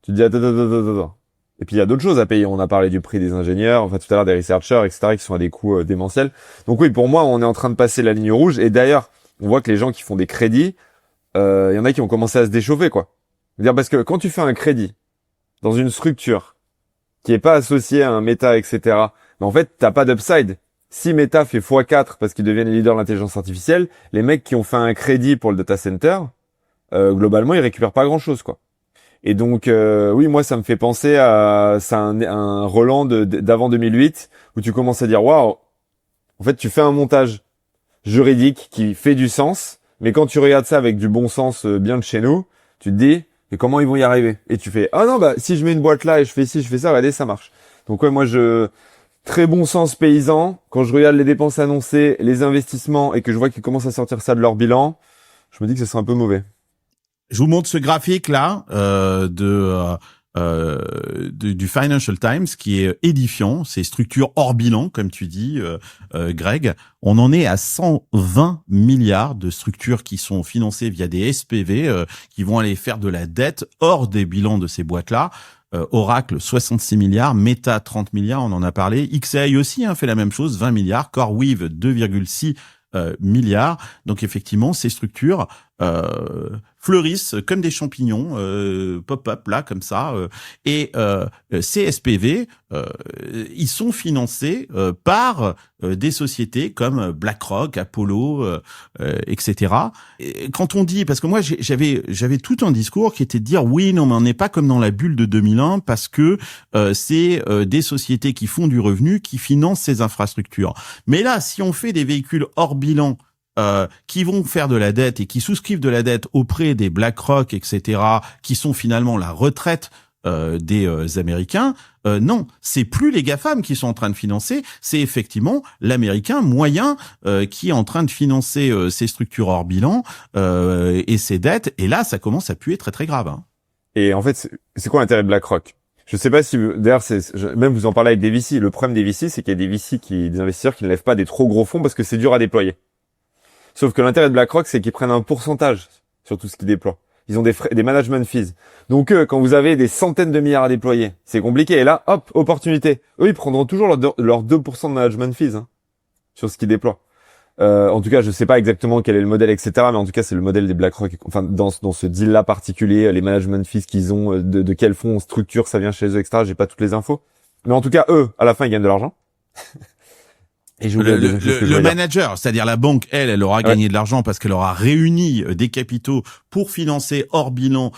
tu te dis attends. Et puis il y a d'autres choses à payer. On a parlé du prix des ingénieurs, enfin tout à l'heure des researchers, etc., qui sont à des coûts démentiels. Donc oui, pour moi, on est en train de passer la ligne rouge. Et d'ailleurs, on voit que les gens qui font des crédits, il y en a qui ont commencé à se déchauffer, quoi. C'est-à-dire parce que quand tu fais un crédit dans une structure qui est pas associée à un Meta, etc., en fait, t'as pas d'upside. Si Meta fait x4 parce qu'ils deviennent les leaders de l'intelligence artificielle, les mecs qui ont fait un crédit pour le data center, globalement, ils récupèrent pas grand-chose, quoi. Et donc, oui, moi, ça me fait penser à un Roland d'avant 2008 où tu commences à dire, waouh, en fait, tu fais un montage juridique qui fait du sens, mais quand tu regardes ça avec du bon sens bien de chez nous, tu te dis, mais comment ils vont y arriver? Et tu fais, ah non, bah, si je mets une boîte là et je fais ci, je fais ça, regardez, ça marche. Donc ouais, moi, très bon sens paysan, quand je regarde les dépenses annoncées, les investissements et que je vois qu'ils commencent à sortir ça de leur bilan, je me dis que ça serait un peu mauvais. Je vous montre ce graphique là du Financial Times qui est édifiant. C'est structure hors bilan, comme tu dis, Greg. On en est à 120 milliards de structures qui sont financées via des SPV, qui vont aller faire de la dette hors des bilans de ces boîtes-là. Oracle, 66 milliards, Meta, 30 milliards, on en a parlé. XAI aussi fait la même chose, 20 milliards. CoreWeave, 2,6 milliards. Donc effectivement, ces structures fleurissent comme des champignons, pop-up là comme ça. Et ces SPV, ils sont financés par des sociétés comme BlackRock, Apollo, etc. Et quand on dit, parce que moi j'avais tout un discours qui était de dire oui, non, mais on n'est pas comme dans la bulle de 2001 parce que c'est des sociétés qui font du revenu qui financent ces infrastructures. Mais là, si on fait des véhicules hors bilan qui vont faire de la dette et qui souscrivent de la dette auprès des BlackRock, etc., qui sont finalement la retraite des Américains, non, c'est plus les GAFAM qui sont en train de financer, c'est effectivement l'Américain moyen qui est en train de financer ces structures hors bilan et ces dettes, et là, ça commence à puer très très grave. Et en fait, c'est quoi l'intérêt de BlackRock? Je sais pas si, d'ailleurs, même vous en parlez avec des VC, le problème des VC, c'est qu'il y a des VC des investisseurs qui ne lèvent pas des trop gros fonds parce que c'est dur à déployer. Sauf que l'intérêt de BlackRock, c'est qu'ils prennent un pourcentage sur tout ce qu'ils déploient. Ils ont des management fees. Donc quand vous avez des centaines de milliards à déployer, c'est compliqué. Et là, hop, opportunité. Eux, ils prendront toujours leurs 2% de management fees sur ce qu'ils déploient. En tout cas, je sais pas exactement quel est le modèle, etc. Mais en tout cas, c'est le modèle des BlackRock. Enfin, dans ce deal-là particulier, les management fees qu'ils ont, de quel fonds, structure, ça vient chez eux, etc. J'ai pas toutes les infos. Mais en tout cas, eux, à la fin, ils gagnent de l'argent. Et le manager, c'est-à-dire la banque, elle aura gagné de l'argent parce qu'elle aura réuni des capitaux pour financer hors bilan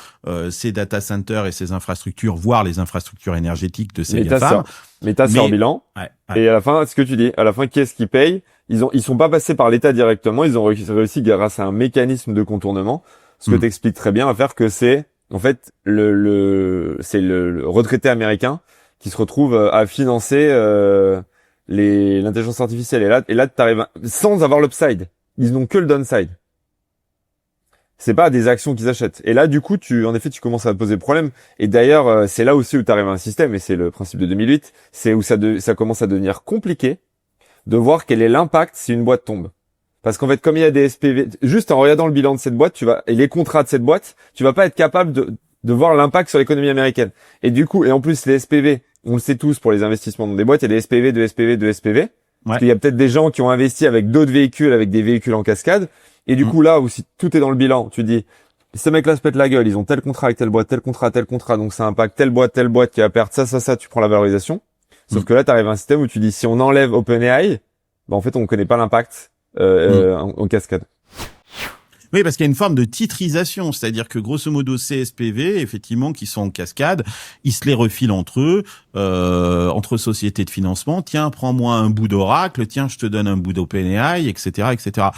ces data centers et ces infrastructures, voire les infrastructures énergétiques de ces GAFAM. Mais t'as hors bilan. Ouais. Et à la fin, ce que tu dis, à la fin, qui est-ce qui paye? Ils sont pas passés par l'État directement, ils ont réussi grâce à un mécanisme de contournement, ce que t'expliques très bien, à faire que c'est, en fait, c'est le retraité américain qui se retrouve à financer l'intelligence artificielle, et là t'arrives sans avoir l'upside. Ils n'ont que le downside. C'est pas des actions qu'ils achètent. Et là, du coup, tu commences à poser problème. Et d'ailleurs, c'est là aussi où t'arrives à un système, et c'est le principe de 2008, c'est où ça commence à devenir compliqué de voir quel est l'impact si une boîte tombe. Parce qu'en fait, comme il y a des SPV, juste en regardant le bilan de cette boîte, et les contrats de cette boîte, tu vas pas être capable de voir l'impact sur l'économie américaine. Et du coup, et en plus, les SPV, on le sait tous pour les investissements dans des boîtes, il y a des SPV, de SPV, de SPV. Ouais. Parce qu'il y a peut-être des gens qui ont investi avec d'autres véhicules, avec des véhicules en cascade. Et du coup, là où si tout est dans le bilan, tu dis, ces mecs-là se pètent la gueule, ils ont tel contrat avec telle boîte, tel contrat, donc ça impacte telle boîte qui va perdre ça, tu prends la valorisation. Sauf que là, t'arrives à un système où tu dis, si on enlève OpenAI, en fait, on connaît pas l'impact, en cascade. Oui, parce qu'il y a une forme de titrisation, c'est-à-dire que grosso modo, ces SPV, effectivement, qui sont en cascade, ils se les refilent entre eux, entre sociétés de financement. Tiens, prends-moi un bout d'Oracle, tiens, je te donne un bout d'OpenAI, etc., etc.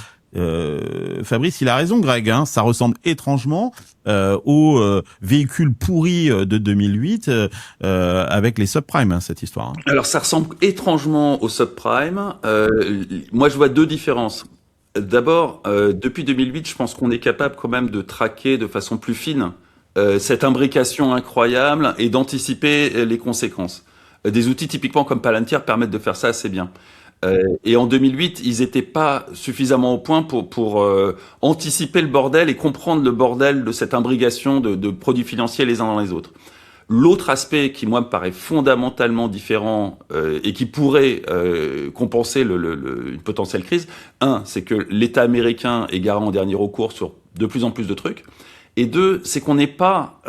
Fabrice, il a raison, Greg, ça ressemble étrangement aux véhicules pourris de 2008 avec les subprimes, cette histoire. Alors, ça ressemble étrangement aux subprimes. Moi, je vois deux différences. D'abord, depuis 2008, je pense qu'on est capable quand même de traquer de façon plus fine cette imbrication incroyable et d'anticiper les conséquences. Des outils typiquement comme Palantir permettent de faire ça assez bien. Et en 2008, ils n'étaient pas suffisamment au point pour anticiper le bordel et comprendre le bordel de cette imbrication de produits financiers les uns dans les autres. L'autre aspect qui, moi, me paraît fondamentalement différent et qui pourrait compenser une potentielle crise, c'est que l'État américain est garant en dernier recours sur de plus en plus de trucs. Et deux, c'est qu'on n'est pas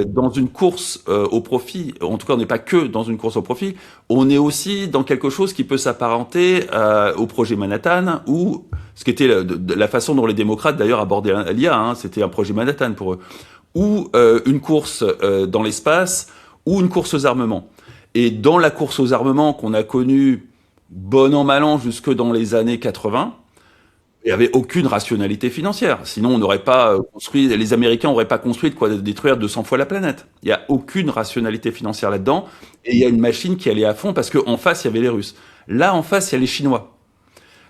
dans une course au profit. En tout cas, on n'est pas que dans une course au profit. On est aussi dans quelque chose qui peut s'apparenter au projet Manhattan, ou ce qui était la façon dont les démocrates d'ailleurs abordaient l'IA. C'était un projet Manhattan pour eux. ou une course dans l'espace, ou une course aux armements. Et dans la course aux armements qu'on a connue bon an mal an jusque dans les années 80, il n'y avait aucune rationalité financière. Sinon, on n'aurait pas construit, les Américains n'auraient pas construit de quoi détruire 200 fois la planète. Il n'y a aucune rationalité financière là-dedans. Et il y a une machine qui allait à fond parce qu'en face, il y avait les Russes. Là, en face, il y a les Chinois.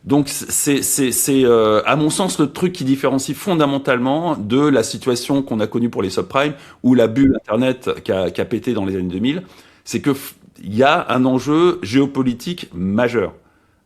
Donc, c'est à mon sens, le truc qui différencie fondamentalement de la situation qu'on a connue pour les subprimes ou la bulle Internet qui a pété dans les années 2000. C'est que il y a un enjeu géopolitique majeur.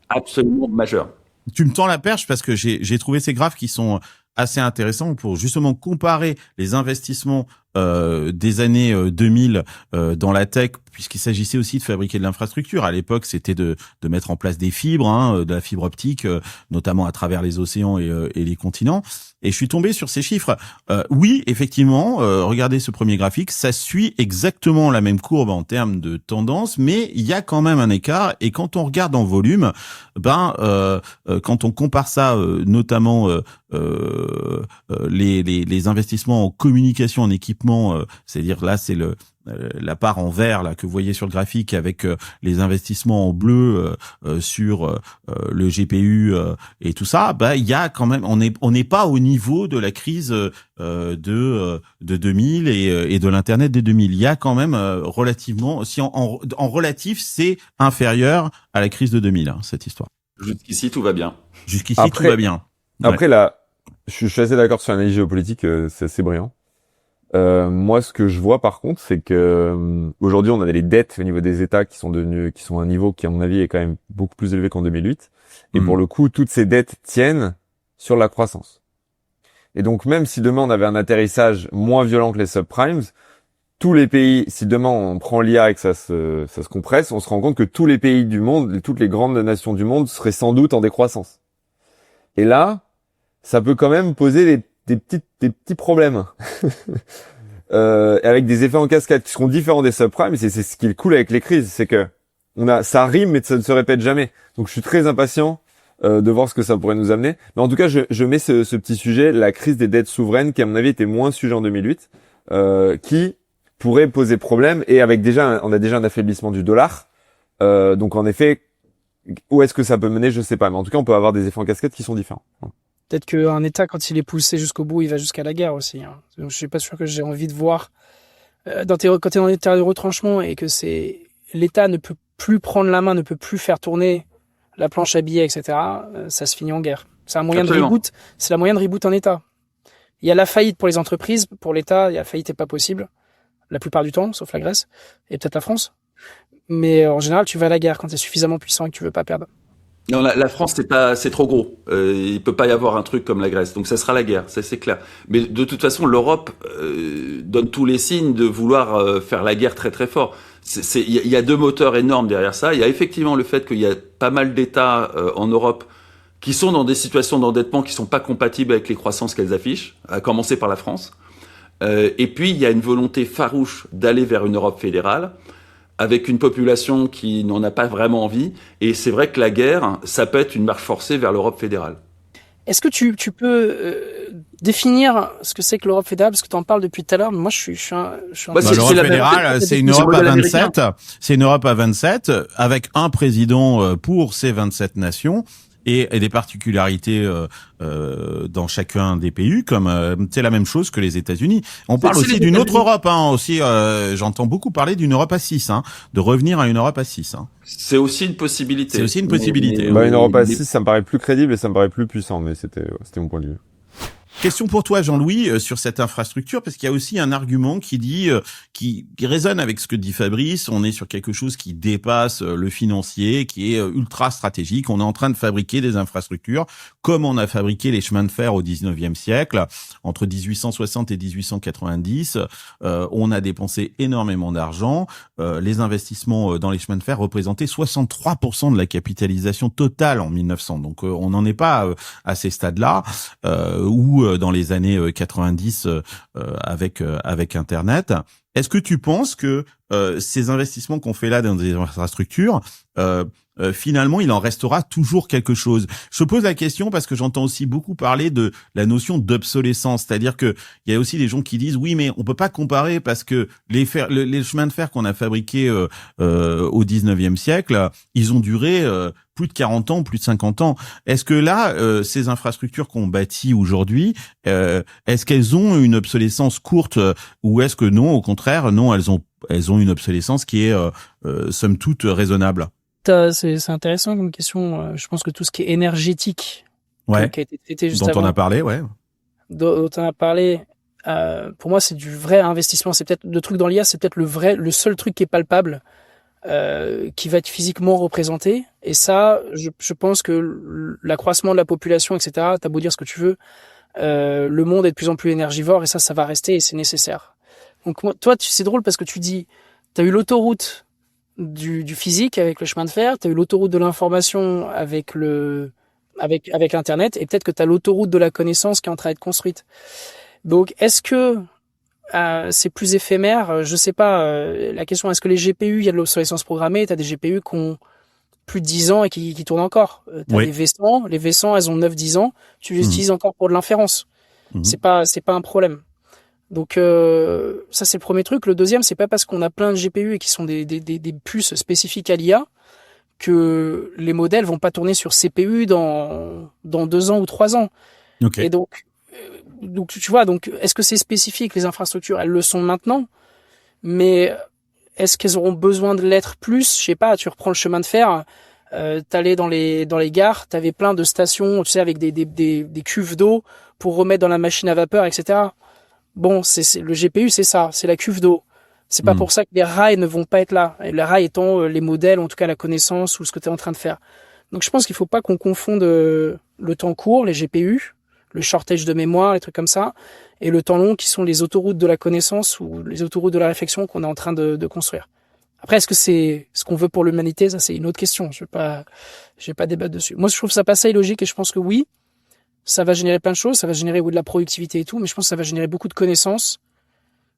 Absolument majeur. Tu me tends la perche parce que j'ai trouvé ces graphes qui sont assez intéressants pour justement comparer les investissements des années 2000 dans la tech, puisqu'il s'agissait aussi de fabriquer de l'infrastructure. À l'époque, c'était de mettre en place des fibres, de la fibre optique, notamment à travers les océans et les continents. Et je suis tombé sur ces chiffres. Oui, effectivement, regardez ce premier graphique, ça suit exactement la même courbe en termes de tendance, mais il y a quand même un écart. Et quand on regarde en volume, quand on compare ça, notamment les investissements en communication, en équipement, c'est-à-dire là, c'est la part en vert là que vous voyez sur le graphique avec les investissements en bleu sur le GPU et tout ça, il y a quand même, on n'est pas au niveau de la crise de 2000 et de l'internet des 2000. Il y a quand même relativement, si en relatif, c'est inférieur à la crise de 2000 cette histoire. Jusqu'ici tout va bien. Jusqu'ici tout va bien. Après là, je suis assez d'accord sur l'analyse géopolitique, c'est assez brillant. Moi, ce que je vois par contre, c'est que aujourd'hui, on a des dettes au niveau des États qui sont à un niveau qui, à mon avis, est quand même beaucoup plus élevé qu'en 2008. Et pour le coup, toutes ces dettes tiennent sur la croissance. Et donc, même si demain on avait un atterrissage moins violent que les subprimes, tous les pays, si demain on prend l'IA et que ça se compresse, on se rend compte que tous les pays du monde, toutes les grandes nations du monde seraient sans doute en décroissance. Et là, ça peut quand même poser des petits problèmes. Avec des effets en cascade qui seront différents des subprimes, et c'est ce qui est cool avec les crises, c'est que ça rime mais ça ne se répète jamais. Donc je suis très impatient de voir ce que ça pourrait nous amener. Mais en tout cas, je mets ce petit sujet, la crise des dettes souveraines, qui à mon avis était moins sujet en 2008, qui pourrait poser problème, et on a déjà un affaiblissement du dollar. Donc en effet, où est-ce que ça peut mener, je sais pas. Mais en tout cas, on peut avoir des effets en cascade qui sont différents. Peut-être qu'un État, quand il est poussé jusqu'au bout, il va jusqu'à la guerre aussi. Donc, je suis pas sûr que j'ai envie de voir quand t'es dans des terrains de retranchement et que l'État ne peut plus prendre la main, ne peut plus faire tourner la planche à billets, etc. Ça se finit en guerre. C'est un moyen de reboot. C'est la moyen de reboot en État. Il y a la faillite pour les entreprises, pour l'État, la faillite n'est pas possible la plupart du temps, sauf la Grèce et peut-être la France. Mais en général, tu vas à la guerre quand t'es suffisamment puissant et que tu veux pas perdre. Non, la France, c'est trop gros. Il peut pas y avoir un truc comme la Grèce. Donc ça sera la guerre, ça c'est clair. Mais de toute façon, l'Europe donne tous les signes de vouloir faire la guerre très très fort. Il y a deux moteurs énormes derrière ça. Il y a effectivement le fait qu'il y a pas mal d'États en Europe qui sont dans des situations d'endettement qui sont pas compatibles avec les croissances qu'elles affichent, à commencer par la France. Et puis il y a une volonté farouche d'aller vers une Europe fédérale, avec une population qui n'en a pas vraiment envie. Et c'est vrai que la guerre, ça peut être une marche forcée vers l'Europe fédérale. Est-ce que tu peux définir ce que c'est que l'Europe fédérale, parce que tu en parles depuis tout à l'heure, mais moi je suis l'Europe fédérale, c'est une Europe à 27, c'est une Europe à 27 avec un président pour ces 27 nations. Et des particularités dans chacun des pays, comme c'est la même chose que les États-Unis. On parle aussi d'une autre Europe, aussi. J'entends beaucoup parler d'une Europe à 6, de revenir à une Europe à 6. C'est aussi une possibilité. C'est aussi une possibilité. Une Europe à 6, ça me paraît plus crédible et ça me paraît plus puissant, mais c'était mon point de vue. Question pour toi, Jean-Louis, sur cette infrastructure, parce qu'il y a aussi un argument qui dit, qui résonne avec ce que dit Fabrice. On est sur quelque chose qui dépasse le financier, qui est ultra stratégique. On est en train de fabriquer des infrastructures comme on a fabriqué les chemins de fer au 19e siècle. Entre 1860 et 1890, on a dépensé énormément d'argent. Les investissements dans les chemins de fer représentaient 63% de la capitalisation totale en 1900. Donc, on n'en est pas à ces stades-là, où dans les années 90 avec Internet. Est-ce que tu penses que ces investissements qu'on fait là dans des infrastructures finalement, il en restera toujours quelque chose. Je pose la question parce que j'entends aussi beaucoup parler de la notion d'obsolescence, c'est-à-dire que il y a aussi des gens qui disent oui, mais on peut pas comparer parce que les chemins de fer qu'on a fabriqués au 19e siècle, ils ont duré plus de 40 ans, plus de 50 ans. Est-ce que là, ces infrastructures qu'on bâtit aujourd'hui, est-ce qu'elles ont une obsolescence courte ou est-ce que non, au contraire, non, elles ont une obsolescence qui est somme toute raisonnable? C'est intéressant comme question. Je pense que tout ce qui est énergétique, Ouais. qui a été traité juste Dont avant, on a parlé, ouais. dont on a parlé, pour moi, c'est du vrai investissement. C'est peut-être le truc dans l'IA, c'est peut-être le seul truc qui est palpable, qui va être physiquement représenté. Et ça, je pense que l'accroissement de la population, etc., t'as beau dire ce que tu veux, le monde est de plus en plus énergivore et ça va rester et c'est nécessaire. Donc toi, c'est drôle parce que tu dis, t'as eu l'autoroute du physique avec le chemin de fer, t'as eu l'autoroute de l'information avec Internet, et peut-être que t'as l'autoroute de la connaissance qui est en train d'être construite. Donc, est-ce que c'est plus éphémère? Je sais pas. La question, est-ce que les GPU, il y a de l'obsolescence programmée? T'as des GPU qui ont plus de 10 ans et qui tournent encore. T'as Oui. des V100, les V100, elles ont 9-10 ans. Tu les utilises encore pour de l'inférence. C'est pas un problème. Donc ça c'est le premier truc. Le deuxième, c'est pas parce qu'on a plein de GPU et qui sont des puces spécifiques à l'IA que les modèles vont pas tourner sur CPU dans 2 ans ou 3 ans. Ok. Et donc tu vois, donc est-ce que c'est spécifique? Les infrastructures, elles le sont maintenant, mais est-ce qu'elles auront besoin de l'être plus? Je sais pas. Tu reprends le chemin de fer. T'allais dans les gares, t'avais plein de stations, tu sais, avec des cuves d'eau pour remettre dans la machine à vapeur, etc. Bon, c'est le GPU, c'est ça, c'est la cuve d'eau. C'est pas pour ça que les rails ne vont pas être là. Et les rails étant les modèles, en tout cas la connaissance ou ce que tu es en train de faire. Donc je pense qu'il faut pas qu'on confonde le temps court, les GPU, le shortage de mémoire, les trucs comme ça, et le temps long qui sont les autoroutes de la connaissance ou les autoroutes de la réflexion qu'on est en train de construire. Après, est-ce que c'est ce qu'on veut pour l'humanité? Ça, c'est une autre question. Je vais pas débattre dessus. Moi, je trouve ça pas ça illogique et je pense que oui, ça va générer plein de choses. Ça va générer de la productivité et tout, mais je pense que ça va générer beaucoup de connaissances.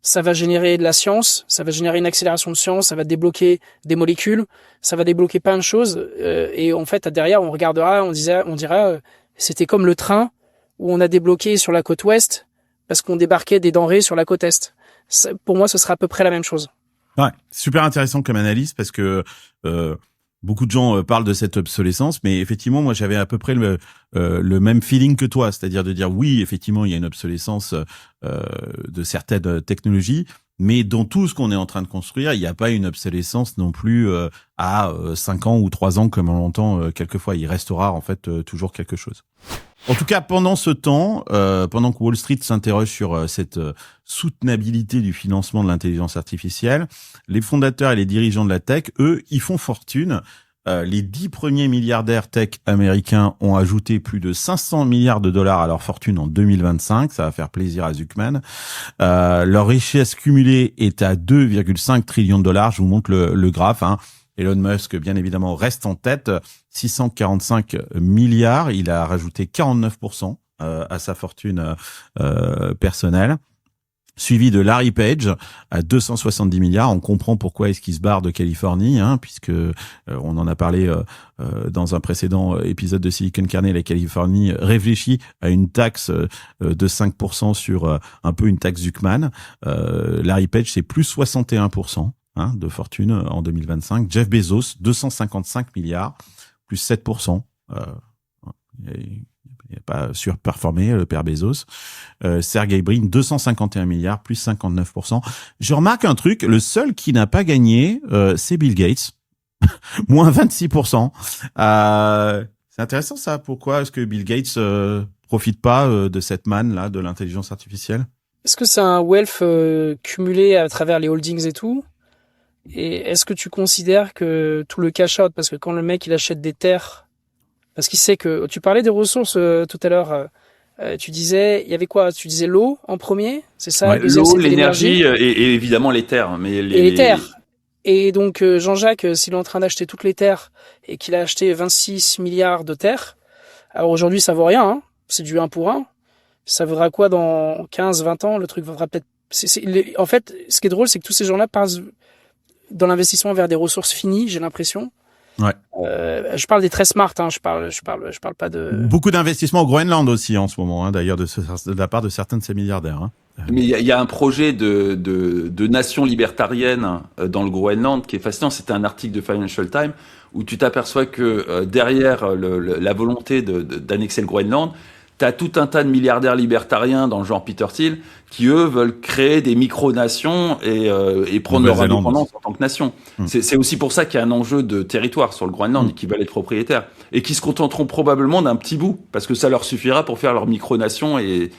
Ça va générer de la science. Ça va générer une accélération de science. Ça va débloquer des molécules. Ça va débloquer plein de choses. Et en fait, derrière, on regardera, on dira, c'était comme le train où on a débloqué sur la côte ouest parce qu'on débarquait des denrées sur la côte est. Ça, pour moi, ce sera à peu près la même chose. Ouais, super intéressant comme analyse parce que beaucoup de gens parlent de cette obsolescence, mais effectivement, moi, j'avais à peu près le même feeling que toi, c'est-à-dire de dire oui, effectivement, il y a une obsolescence de certaines technologies, mais dans tout ce qu'on est en train de construire, il n'y a pas une obsolescence non plus à 5 ans ou 3 ans comme on l'entend quelquefois. Il restera en fait toujours quelque chose. En tout cas, pendant ce temps, pendant que Wall Street s'interroge sur cette soutenabilité du financement de l'intelligence artificielle, les fondateurs et les dirigeants de la tech, eux, ils font fortune. Les 10 premiers milliardaires tech américains ont ajouté plus de 500 milliards de dollars à leur fortune en 2025. Ça va faire plaisir à Zuckman. Leur richesse cumulée est à 2,5 trillions de dollars. Je vous montre le graphe, hein. Elon Musk, bien évidemment, reste en tête, 645 milliards. Il a rajouté 49% à sa fortune personnelle. Suivi de Larry Page à 270 milliards. On comprend pourquoi est-ce qu'il se barre de Californie, hein, puisque on en a parlé dans un précédent épisode de Silicon Carney. La Californie réfléchit à une taxe de 5% sur un peu une taxe Zuckman. Larry Page, c'est plus 61%. De fortune en 2025. Jeff Bezos, 255 milliards, plus 7%. Il n'a pas surperformé, le père Bezos. Sergey Brin, 251 milliards, plus 59%. Je remarque un truc, le seul qui n'a pas gagné, c'est Bill Gates. Moins 26%. C'est intéressant ça. Pourquoi est-ce que Bill Gates profite pas de cette manne-là, de l'intelligence artificielle? Est-ce que c'est un wealth cumulé à travers les holdings et tout? Et est-ce que tu considères que tout le cash out, parce que quand le mec il achète des terres, parce qu'il sait que tu parlais des ressources tout à l'heure, tu disais il y avait quoi? Tu disais l'eau en premier, c'est ça? Ouais, l'eau, l'énergie et évidemment les terres, mais les terres. Et donc Jean-Jacques, s'il est en train d'acheter toutes les terres et qu'il a acheté 26 milliards de terres, alors aujourd'hui ça vaut rien, hein, c'est du 1 pour 1. Ça vaudra quoi dans 15-20 ans? Le truc vaudra peut-être. En fait, ce qui est drôle, c'est que tous ces gens-là passent dans l'investissement vers des ressources finies, j'ai l'impression. Ouais. Je parle des très smart, hein. Je parle pas de. Beaucoup d'investissements au Groenland aussi en ce moment, hein, d'ailleurs, de la part de certains de ces milliardaires. Hein. Mais il y a un projet de nation libertarienne dans le Groenland qui est fascinant. C'était un article de Financial Times où tu t'aperçois que derrière la volonté d'annexer le Groenland, t'as tout un tas de milliardaires libertariens dans le genre Peter Thiel qui, eux, veulent créer des micro-nations et prendre leur indépendance en tant que nation. C'est aussi pour ça qu'il y a un enjeu de territoire sur le Groenland et qu'ils veulent être propriétaires. Et qui se contenteront probablement d'un petit bout, parce que ça leur suffira pour faire leur micro-nation et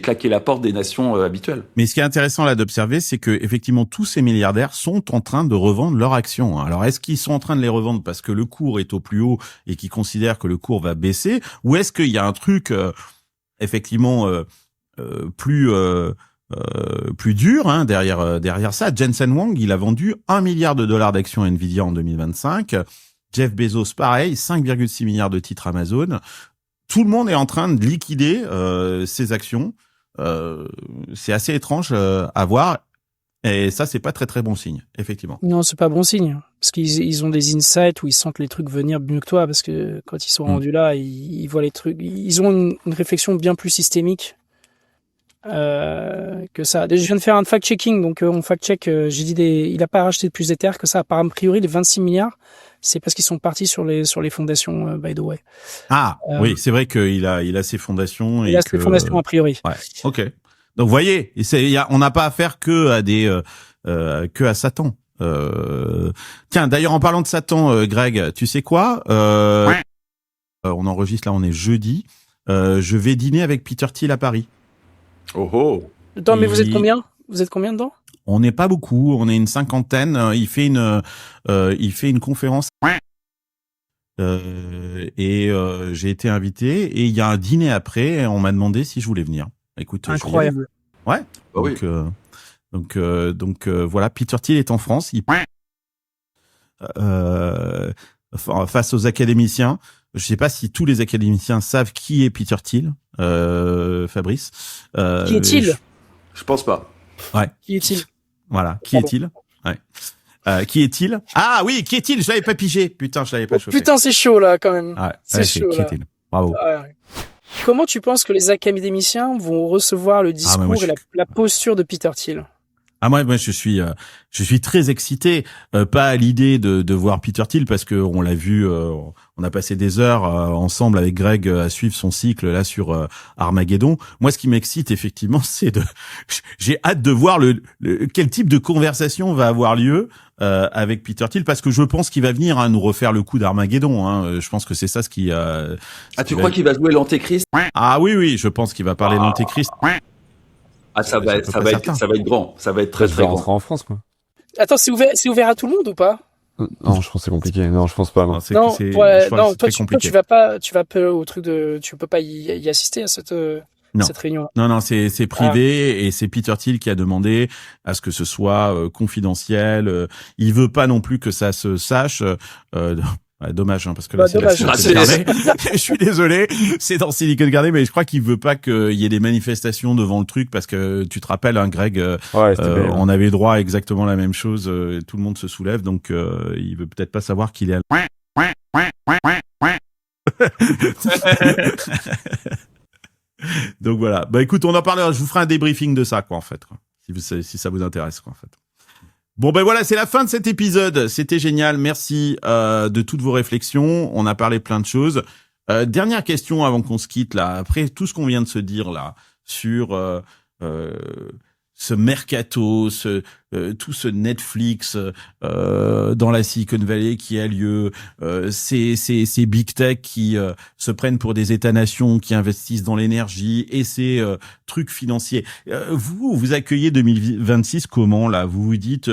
claquer la porte des nations habituelles. Mais ce qui est intéressant là d'observer, c'est que effectivement tous ces milliardaires sont en train de revendre leurs actions. Alors est-ce qu'ils sont en train de les revendre parce que le cours est au plus haut et qu'ils considèrent que le cours va baisser, ou est-ce qu'il y a un truc effectivement plus dur hein, derrière ça? Jensen Huang, il a vendu 1 milliard de dollars d'actions Nvidia en 2025. Jeff Bezos, pareil, 5,6 milliards de titres Amazon. Tout le monde est en train de liquider ses actions. C'est assez étrange à voir. Et ça, c'est pas très très bon signe, effectivement. Non, c'est pas bon signe. Parce qu'ils ont des insights où ils sentent les trucs venir mieux que toi. Parce que quand ils sont rendus là, ils voient les trucs. Ils ont une réflexion bien plus systémique que ça. Je viens de faire un fact-checking. Donc, on fact-check. J'ai dit il a pas racheté plus d'Ether que ça. A priori, les 26 milliards. C'est parce qu'ils sont partis sur les fondations, by the way. Ah, oui, c'est vrai qu'il a ses fondations. Il a ses fondations a priori. Ouais. Ok. Donc, vous voyez, on n'a pas affaire que à Satan. Tiens, d'ailleurs, en parlant de Satan, Greg, tu sais quoi? On enregistre là, on est jeudi. Je vais dîner avec Peter Thiel à Paris. Oh oh. Attends, mais vous êtes combien? Vous êtes combien dedans? On n'est pas beaucoup, on est une cinquantaine. Il fait une conférence et j'ai été invité et il y a un dîner après. Et on m'a demandé si je voulais venir. Écoute, incroyable. Ouais. Oh oui. Donc voilà, Peter Thiel est en France. Face aux académiciens. Je sais pas si tous les académiciens savent qui est Peter Thiel, Fabrice. Qui est-il? Je pense pas. Ouais. Qui est-il? Voilà. Qui est-il? Ouais. Qui est-il? Ah oui, qui est-il? Je l'avais pas pigé. Putain, je l'avais pas chauffé. Putain, c'est chaud là quand même. Ouais. C'est chaud qui là. est-il? Bravo. Ouais. Comment tu penses que les académiciens vont recevoir le discours et la posture de Peter Thiel? Ah moi je suis très excité, pas à l'idée de voir Peter Thiel parce que on l'a vu, on a passé des heures ensemble avec Greg à suivre son cycle là sur Armageddon. Moi ce qui m'excite effectivement c'est j'ai hâte de voir quel type de conversation va avoir lieu avec Peter Thiel parce que je pense qu'il va venir nous refaire le coup d'Armageddon. Hein. Je pense que c'est ça ce qui. Tu crois qu'il va jouer l'antéchrist? Ah oui, je pense qu'il va parler de l'antéchrist. Ah, ça va être grand. Ça va être très, très grand. Rentrer en France, quoi. Attends, c'est ouvert à tout le monde ou pas? Non, je pense que c'est compliqué. Non, je pense pas. Non, toi, tu vas pas au truc tu peux pas y assister à cette réunion. Non, c'est privé et c'est Peter Thiel qui a demandé à ce que ce soit confidentiel. Il veut pas non plus que ça se sache. Ouais, dommage, hein, parce que là, c'est dommage. Je suis désolé, c'est dans Silicon Valley, mais je crois qu'il veut pas qu'il y ait des manifestations devant le truc, parce que tu te rappelles, hein, Greg, on avait droit à exactement la même chose, tout le monde se soulève, donc il veut peut-être pas savoir qu'il est à... Donc voilà, bah écoute, on en parlera, je vous ferai un débriefing de ça, quoi, en fait, quoi, si ça vous intéresse, quoi, en fait. Bon ben voilà, c'est la fin de cet épisode. C'était génial. Merci de toutes vos réflexions. On a parlé plein de choses. Dernière question avant qu'on se quitte là. Après tout ce qu'on vient de se dire là sur ce mercato, tout ce Netflix dans la Silicon Valley qui a lieu, ces big tech qui se prennent pour des États-nations, qui investissent dans l'énergie et ces trucs financiers. Vous accueillez 2026 comment là? Vous vous dites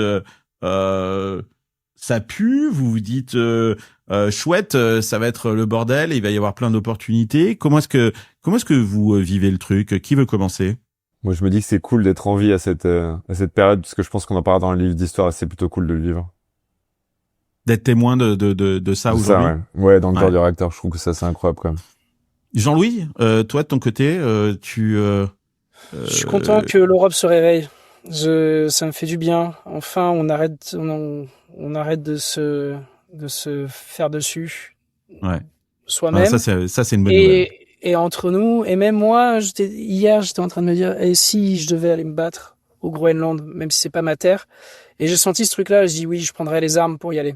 ça pue? Vous vous dites chouette, ça va être le bordel, il va y avoir plein d'opportunités. Comment est-ce que vous vivez le truc? Qui veut commencer? Moi, je me dis que c'est cool d'être en vie à cette période, parce que je pense qu'on en parlera dans le livre d'histoire, et c'est plutôt cool de le vivre. D'être témoin de ça aujourd'hui. Ouais, dans le cœur du réacteur, je trouve que ça, c'est incroyable quand même. Jean-Louis, toi de ton côté, je suis content que l'Europe se réveille. Ça me fait du bien. Enfin, on arrête de de se faire dessus soi-même. Ça c'est une bonne nouvelle. Et entre nous, et même moi, hier, j'étais en train de me dire, et si je devais aller me battre au Groenland, même si c'est pas ma terre, et j'ai senti ce truc-là, je dis oui, je prendrais les armes pour y aller.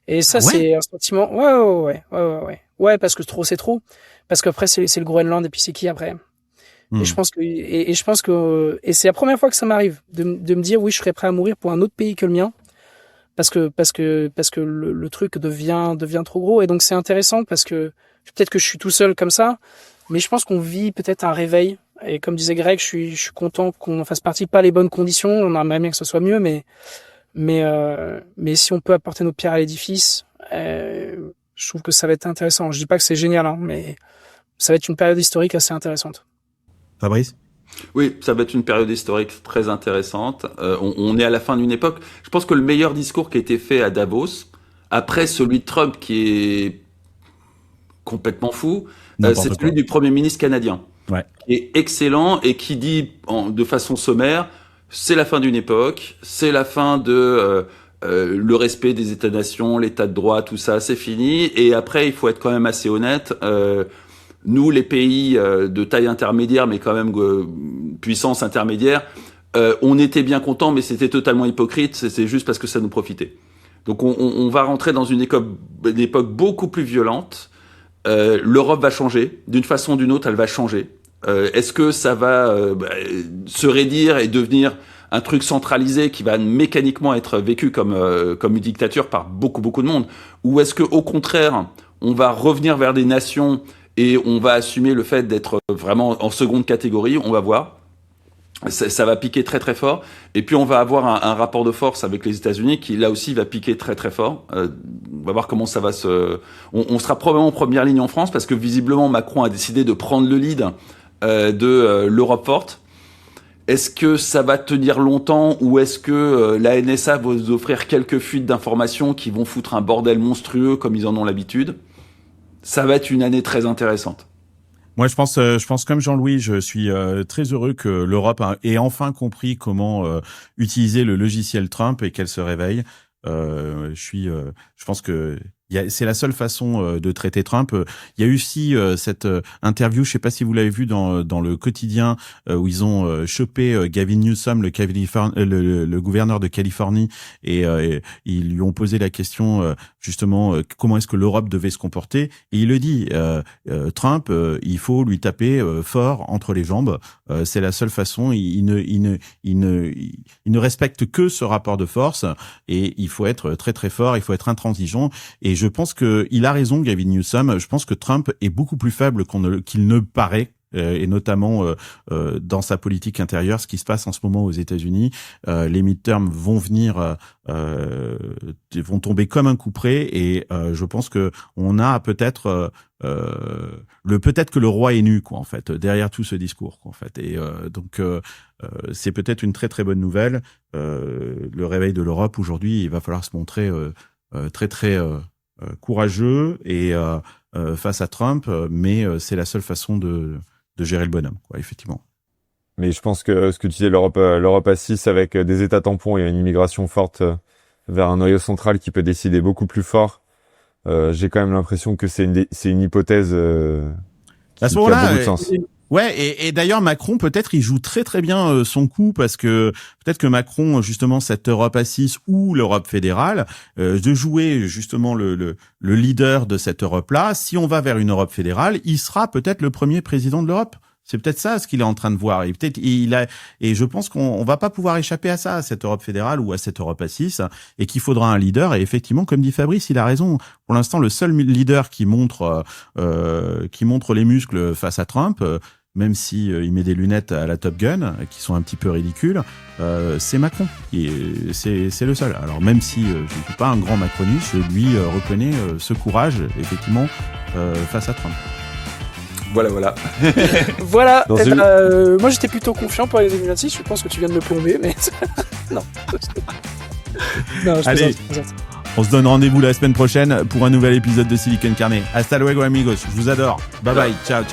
Et ça, c'est un sentiment, ouais, parce que trop, c'est trop. Parce qu'après, c'est le Groenland, et puis c'est qui après? Et je pense que, et c'est la première fois que ça m'arrive, de me dire, oui, je serais prêt à mourir pour un autre pays que le mien. Parce que le truc devient trop gros. Et donc, c'est intéressant parce que, peut-être que je suis tout seul comme ça, mais je pense qu'on vit peut-être un réveil. Et comme disait Greg, je suis content qu'on en fasse partie, pas les bonnes conditions, on aimerait bien que ce soit mieux, mais si on peut apporter notre pierre à l'édifice, je trouve que ça va être intéressant. Je dis pas que c'est génial, hein, mais ça va être une période historique assez intéressante. Fabrice ? Oui, ça va être une période historique très intéressante. On est à la fin d'une époque. Je pense que le meilleur discours qui a été fait à Davos, après celui de Trump qui est complètement fou, c'est celui du Premier ministre canadien, qui est excellent et qui dit de façon sommaire, c'est la fin d'une époque, c'est la fin de le respect des États-nations, l'État de droit, tout ça, c'est fini. Et après, il faut être quand même assez honnête. Nous, les pays de taille intermédiaire, mais quand même puissance intermédiaire, on était bien contents, mais c'était totalement hypocrite. C'est juste parce que ça nous profitait. Donc, on va rentrer dans une époque beaucoup plus violente. L'Europe va changer. D'une façon ou d'une autre, elle va changer. Est-ce que ça va se raidir et devenir un truc centralisé qui va mécaniquement être vécu comme une dictature par beaucoup de monde, ou est-ce que au contraire, on va revenir vers des nations et on va assumer le fait d'être vraiment en seconde catégorie? On va voir. Ça va piquer très très fort. Et puis on va avoir un rapport de force avec les États-Unis qui là aussi va piquer très très fort. On va voir comment ça va on sera probablement en première ligne en France parce que visiblement Macron a décidé de prendre le lead de l'Europe forte. Est-ce que ça va tenir longtemps ou est-ce que la NSA va vous offrir quelques fuites d'informations qui vont foutre un bordel monstrueux comme ils en ont l'habitude? Ça va être une année très intéressante. Moi, je pense comme Jean-Louis, je suis très heureux que l'Europe ait enfin compris comment utiliser le logiciel Trump et qu'elle se réveille. Je pense que c'est la seule façon de traiter Trump. Il y a eu aussi cette interview, je sais pas si vous l'avez vu dans le quotidien, où ils ont chopé Gavin Newsom, le gouverneur de Californie, et ils lui ont posé la question justement comment est-ce que l'Europe devait se comporter. Et il le dit, Trump, il faut lui taper fort entre les jambes. C'est la seule façon. Il ne respecte que ce rapport de force, et il faut être très très fort. Il faut être intransigeant. Et je pense que il a raison, Gavin Newsom. Je pense que Trump est beaucoup plus faible qu'il ne paraît. Et notamment dans sa politique intérieure, ce qui se passe en ce moment aux États-Unis, les midterms vont vont tomber comme un coup près, et je pense que on a peut-être que le roi est nu, quoi, en fait, derrière tout ce discours, quoi, en fait. Et donc c'est peut-être une très très bonne nouvelle. Le réveil de l'Europe aujourd'hui, il va falloir se montrer très très courageux et face à Trump, mais c'est la seule façon de gérer le bonhomme, quoi, effectivement. Mais je pense que ce que tu disais, l'Europe assise avec des États tampons et une immigration forte vers un noyau central qui peut décider beaucoup plus fort, j'ai quand même l'impression que c'est une hypothèse qui a beaucoup de sens. Ouais, et d'ailleurs Macron, peut-être il joue très très bien son coup, parce que peut-être que Macron, justement, cette Europe assise ou l'Europe fédérale, de jouer justement le leader de cette Europe-là. Si on va vers une Europe fédérale, il sera peut-être le premier président de l'Europe. C'est peut-être ça ce qu'il est en train de voir. Et peut-être et je pense qu'on va pas pouvoir échapper à ça, à cette Europe fédérale ou à cette Europe assise, et qu'il faudra un leader. Et effectivement, comme dit Fabrice, il a raison. Pour l'instant, le seul leader qui montre les muscles face à Trump, même si il met des lunettes à la Top Gun qui sont un petit peu ridicules, c'est Macron. C'est le seul. Alors même si je ne suis pas un grand macroniste, je lui reconnais ce courage, effectivement, face à Trump. Voilà. Voilà. Moi, j'étais plutôt confiant pour les 2026. Je pense que tu viens de me plomber, mais non. Non, Allez, on se donne rendez-vous la semaine prochaine pour un nouvel épisode de Silicon Carnet. Hasta luego, amigos. Je vous adore. Bye bye. Ciao.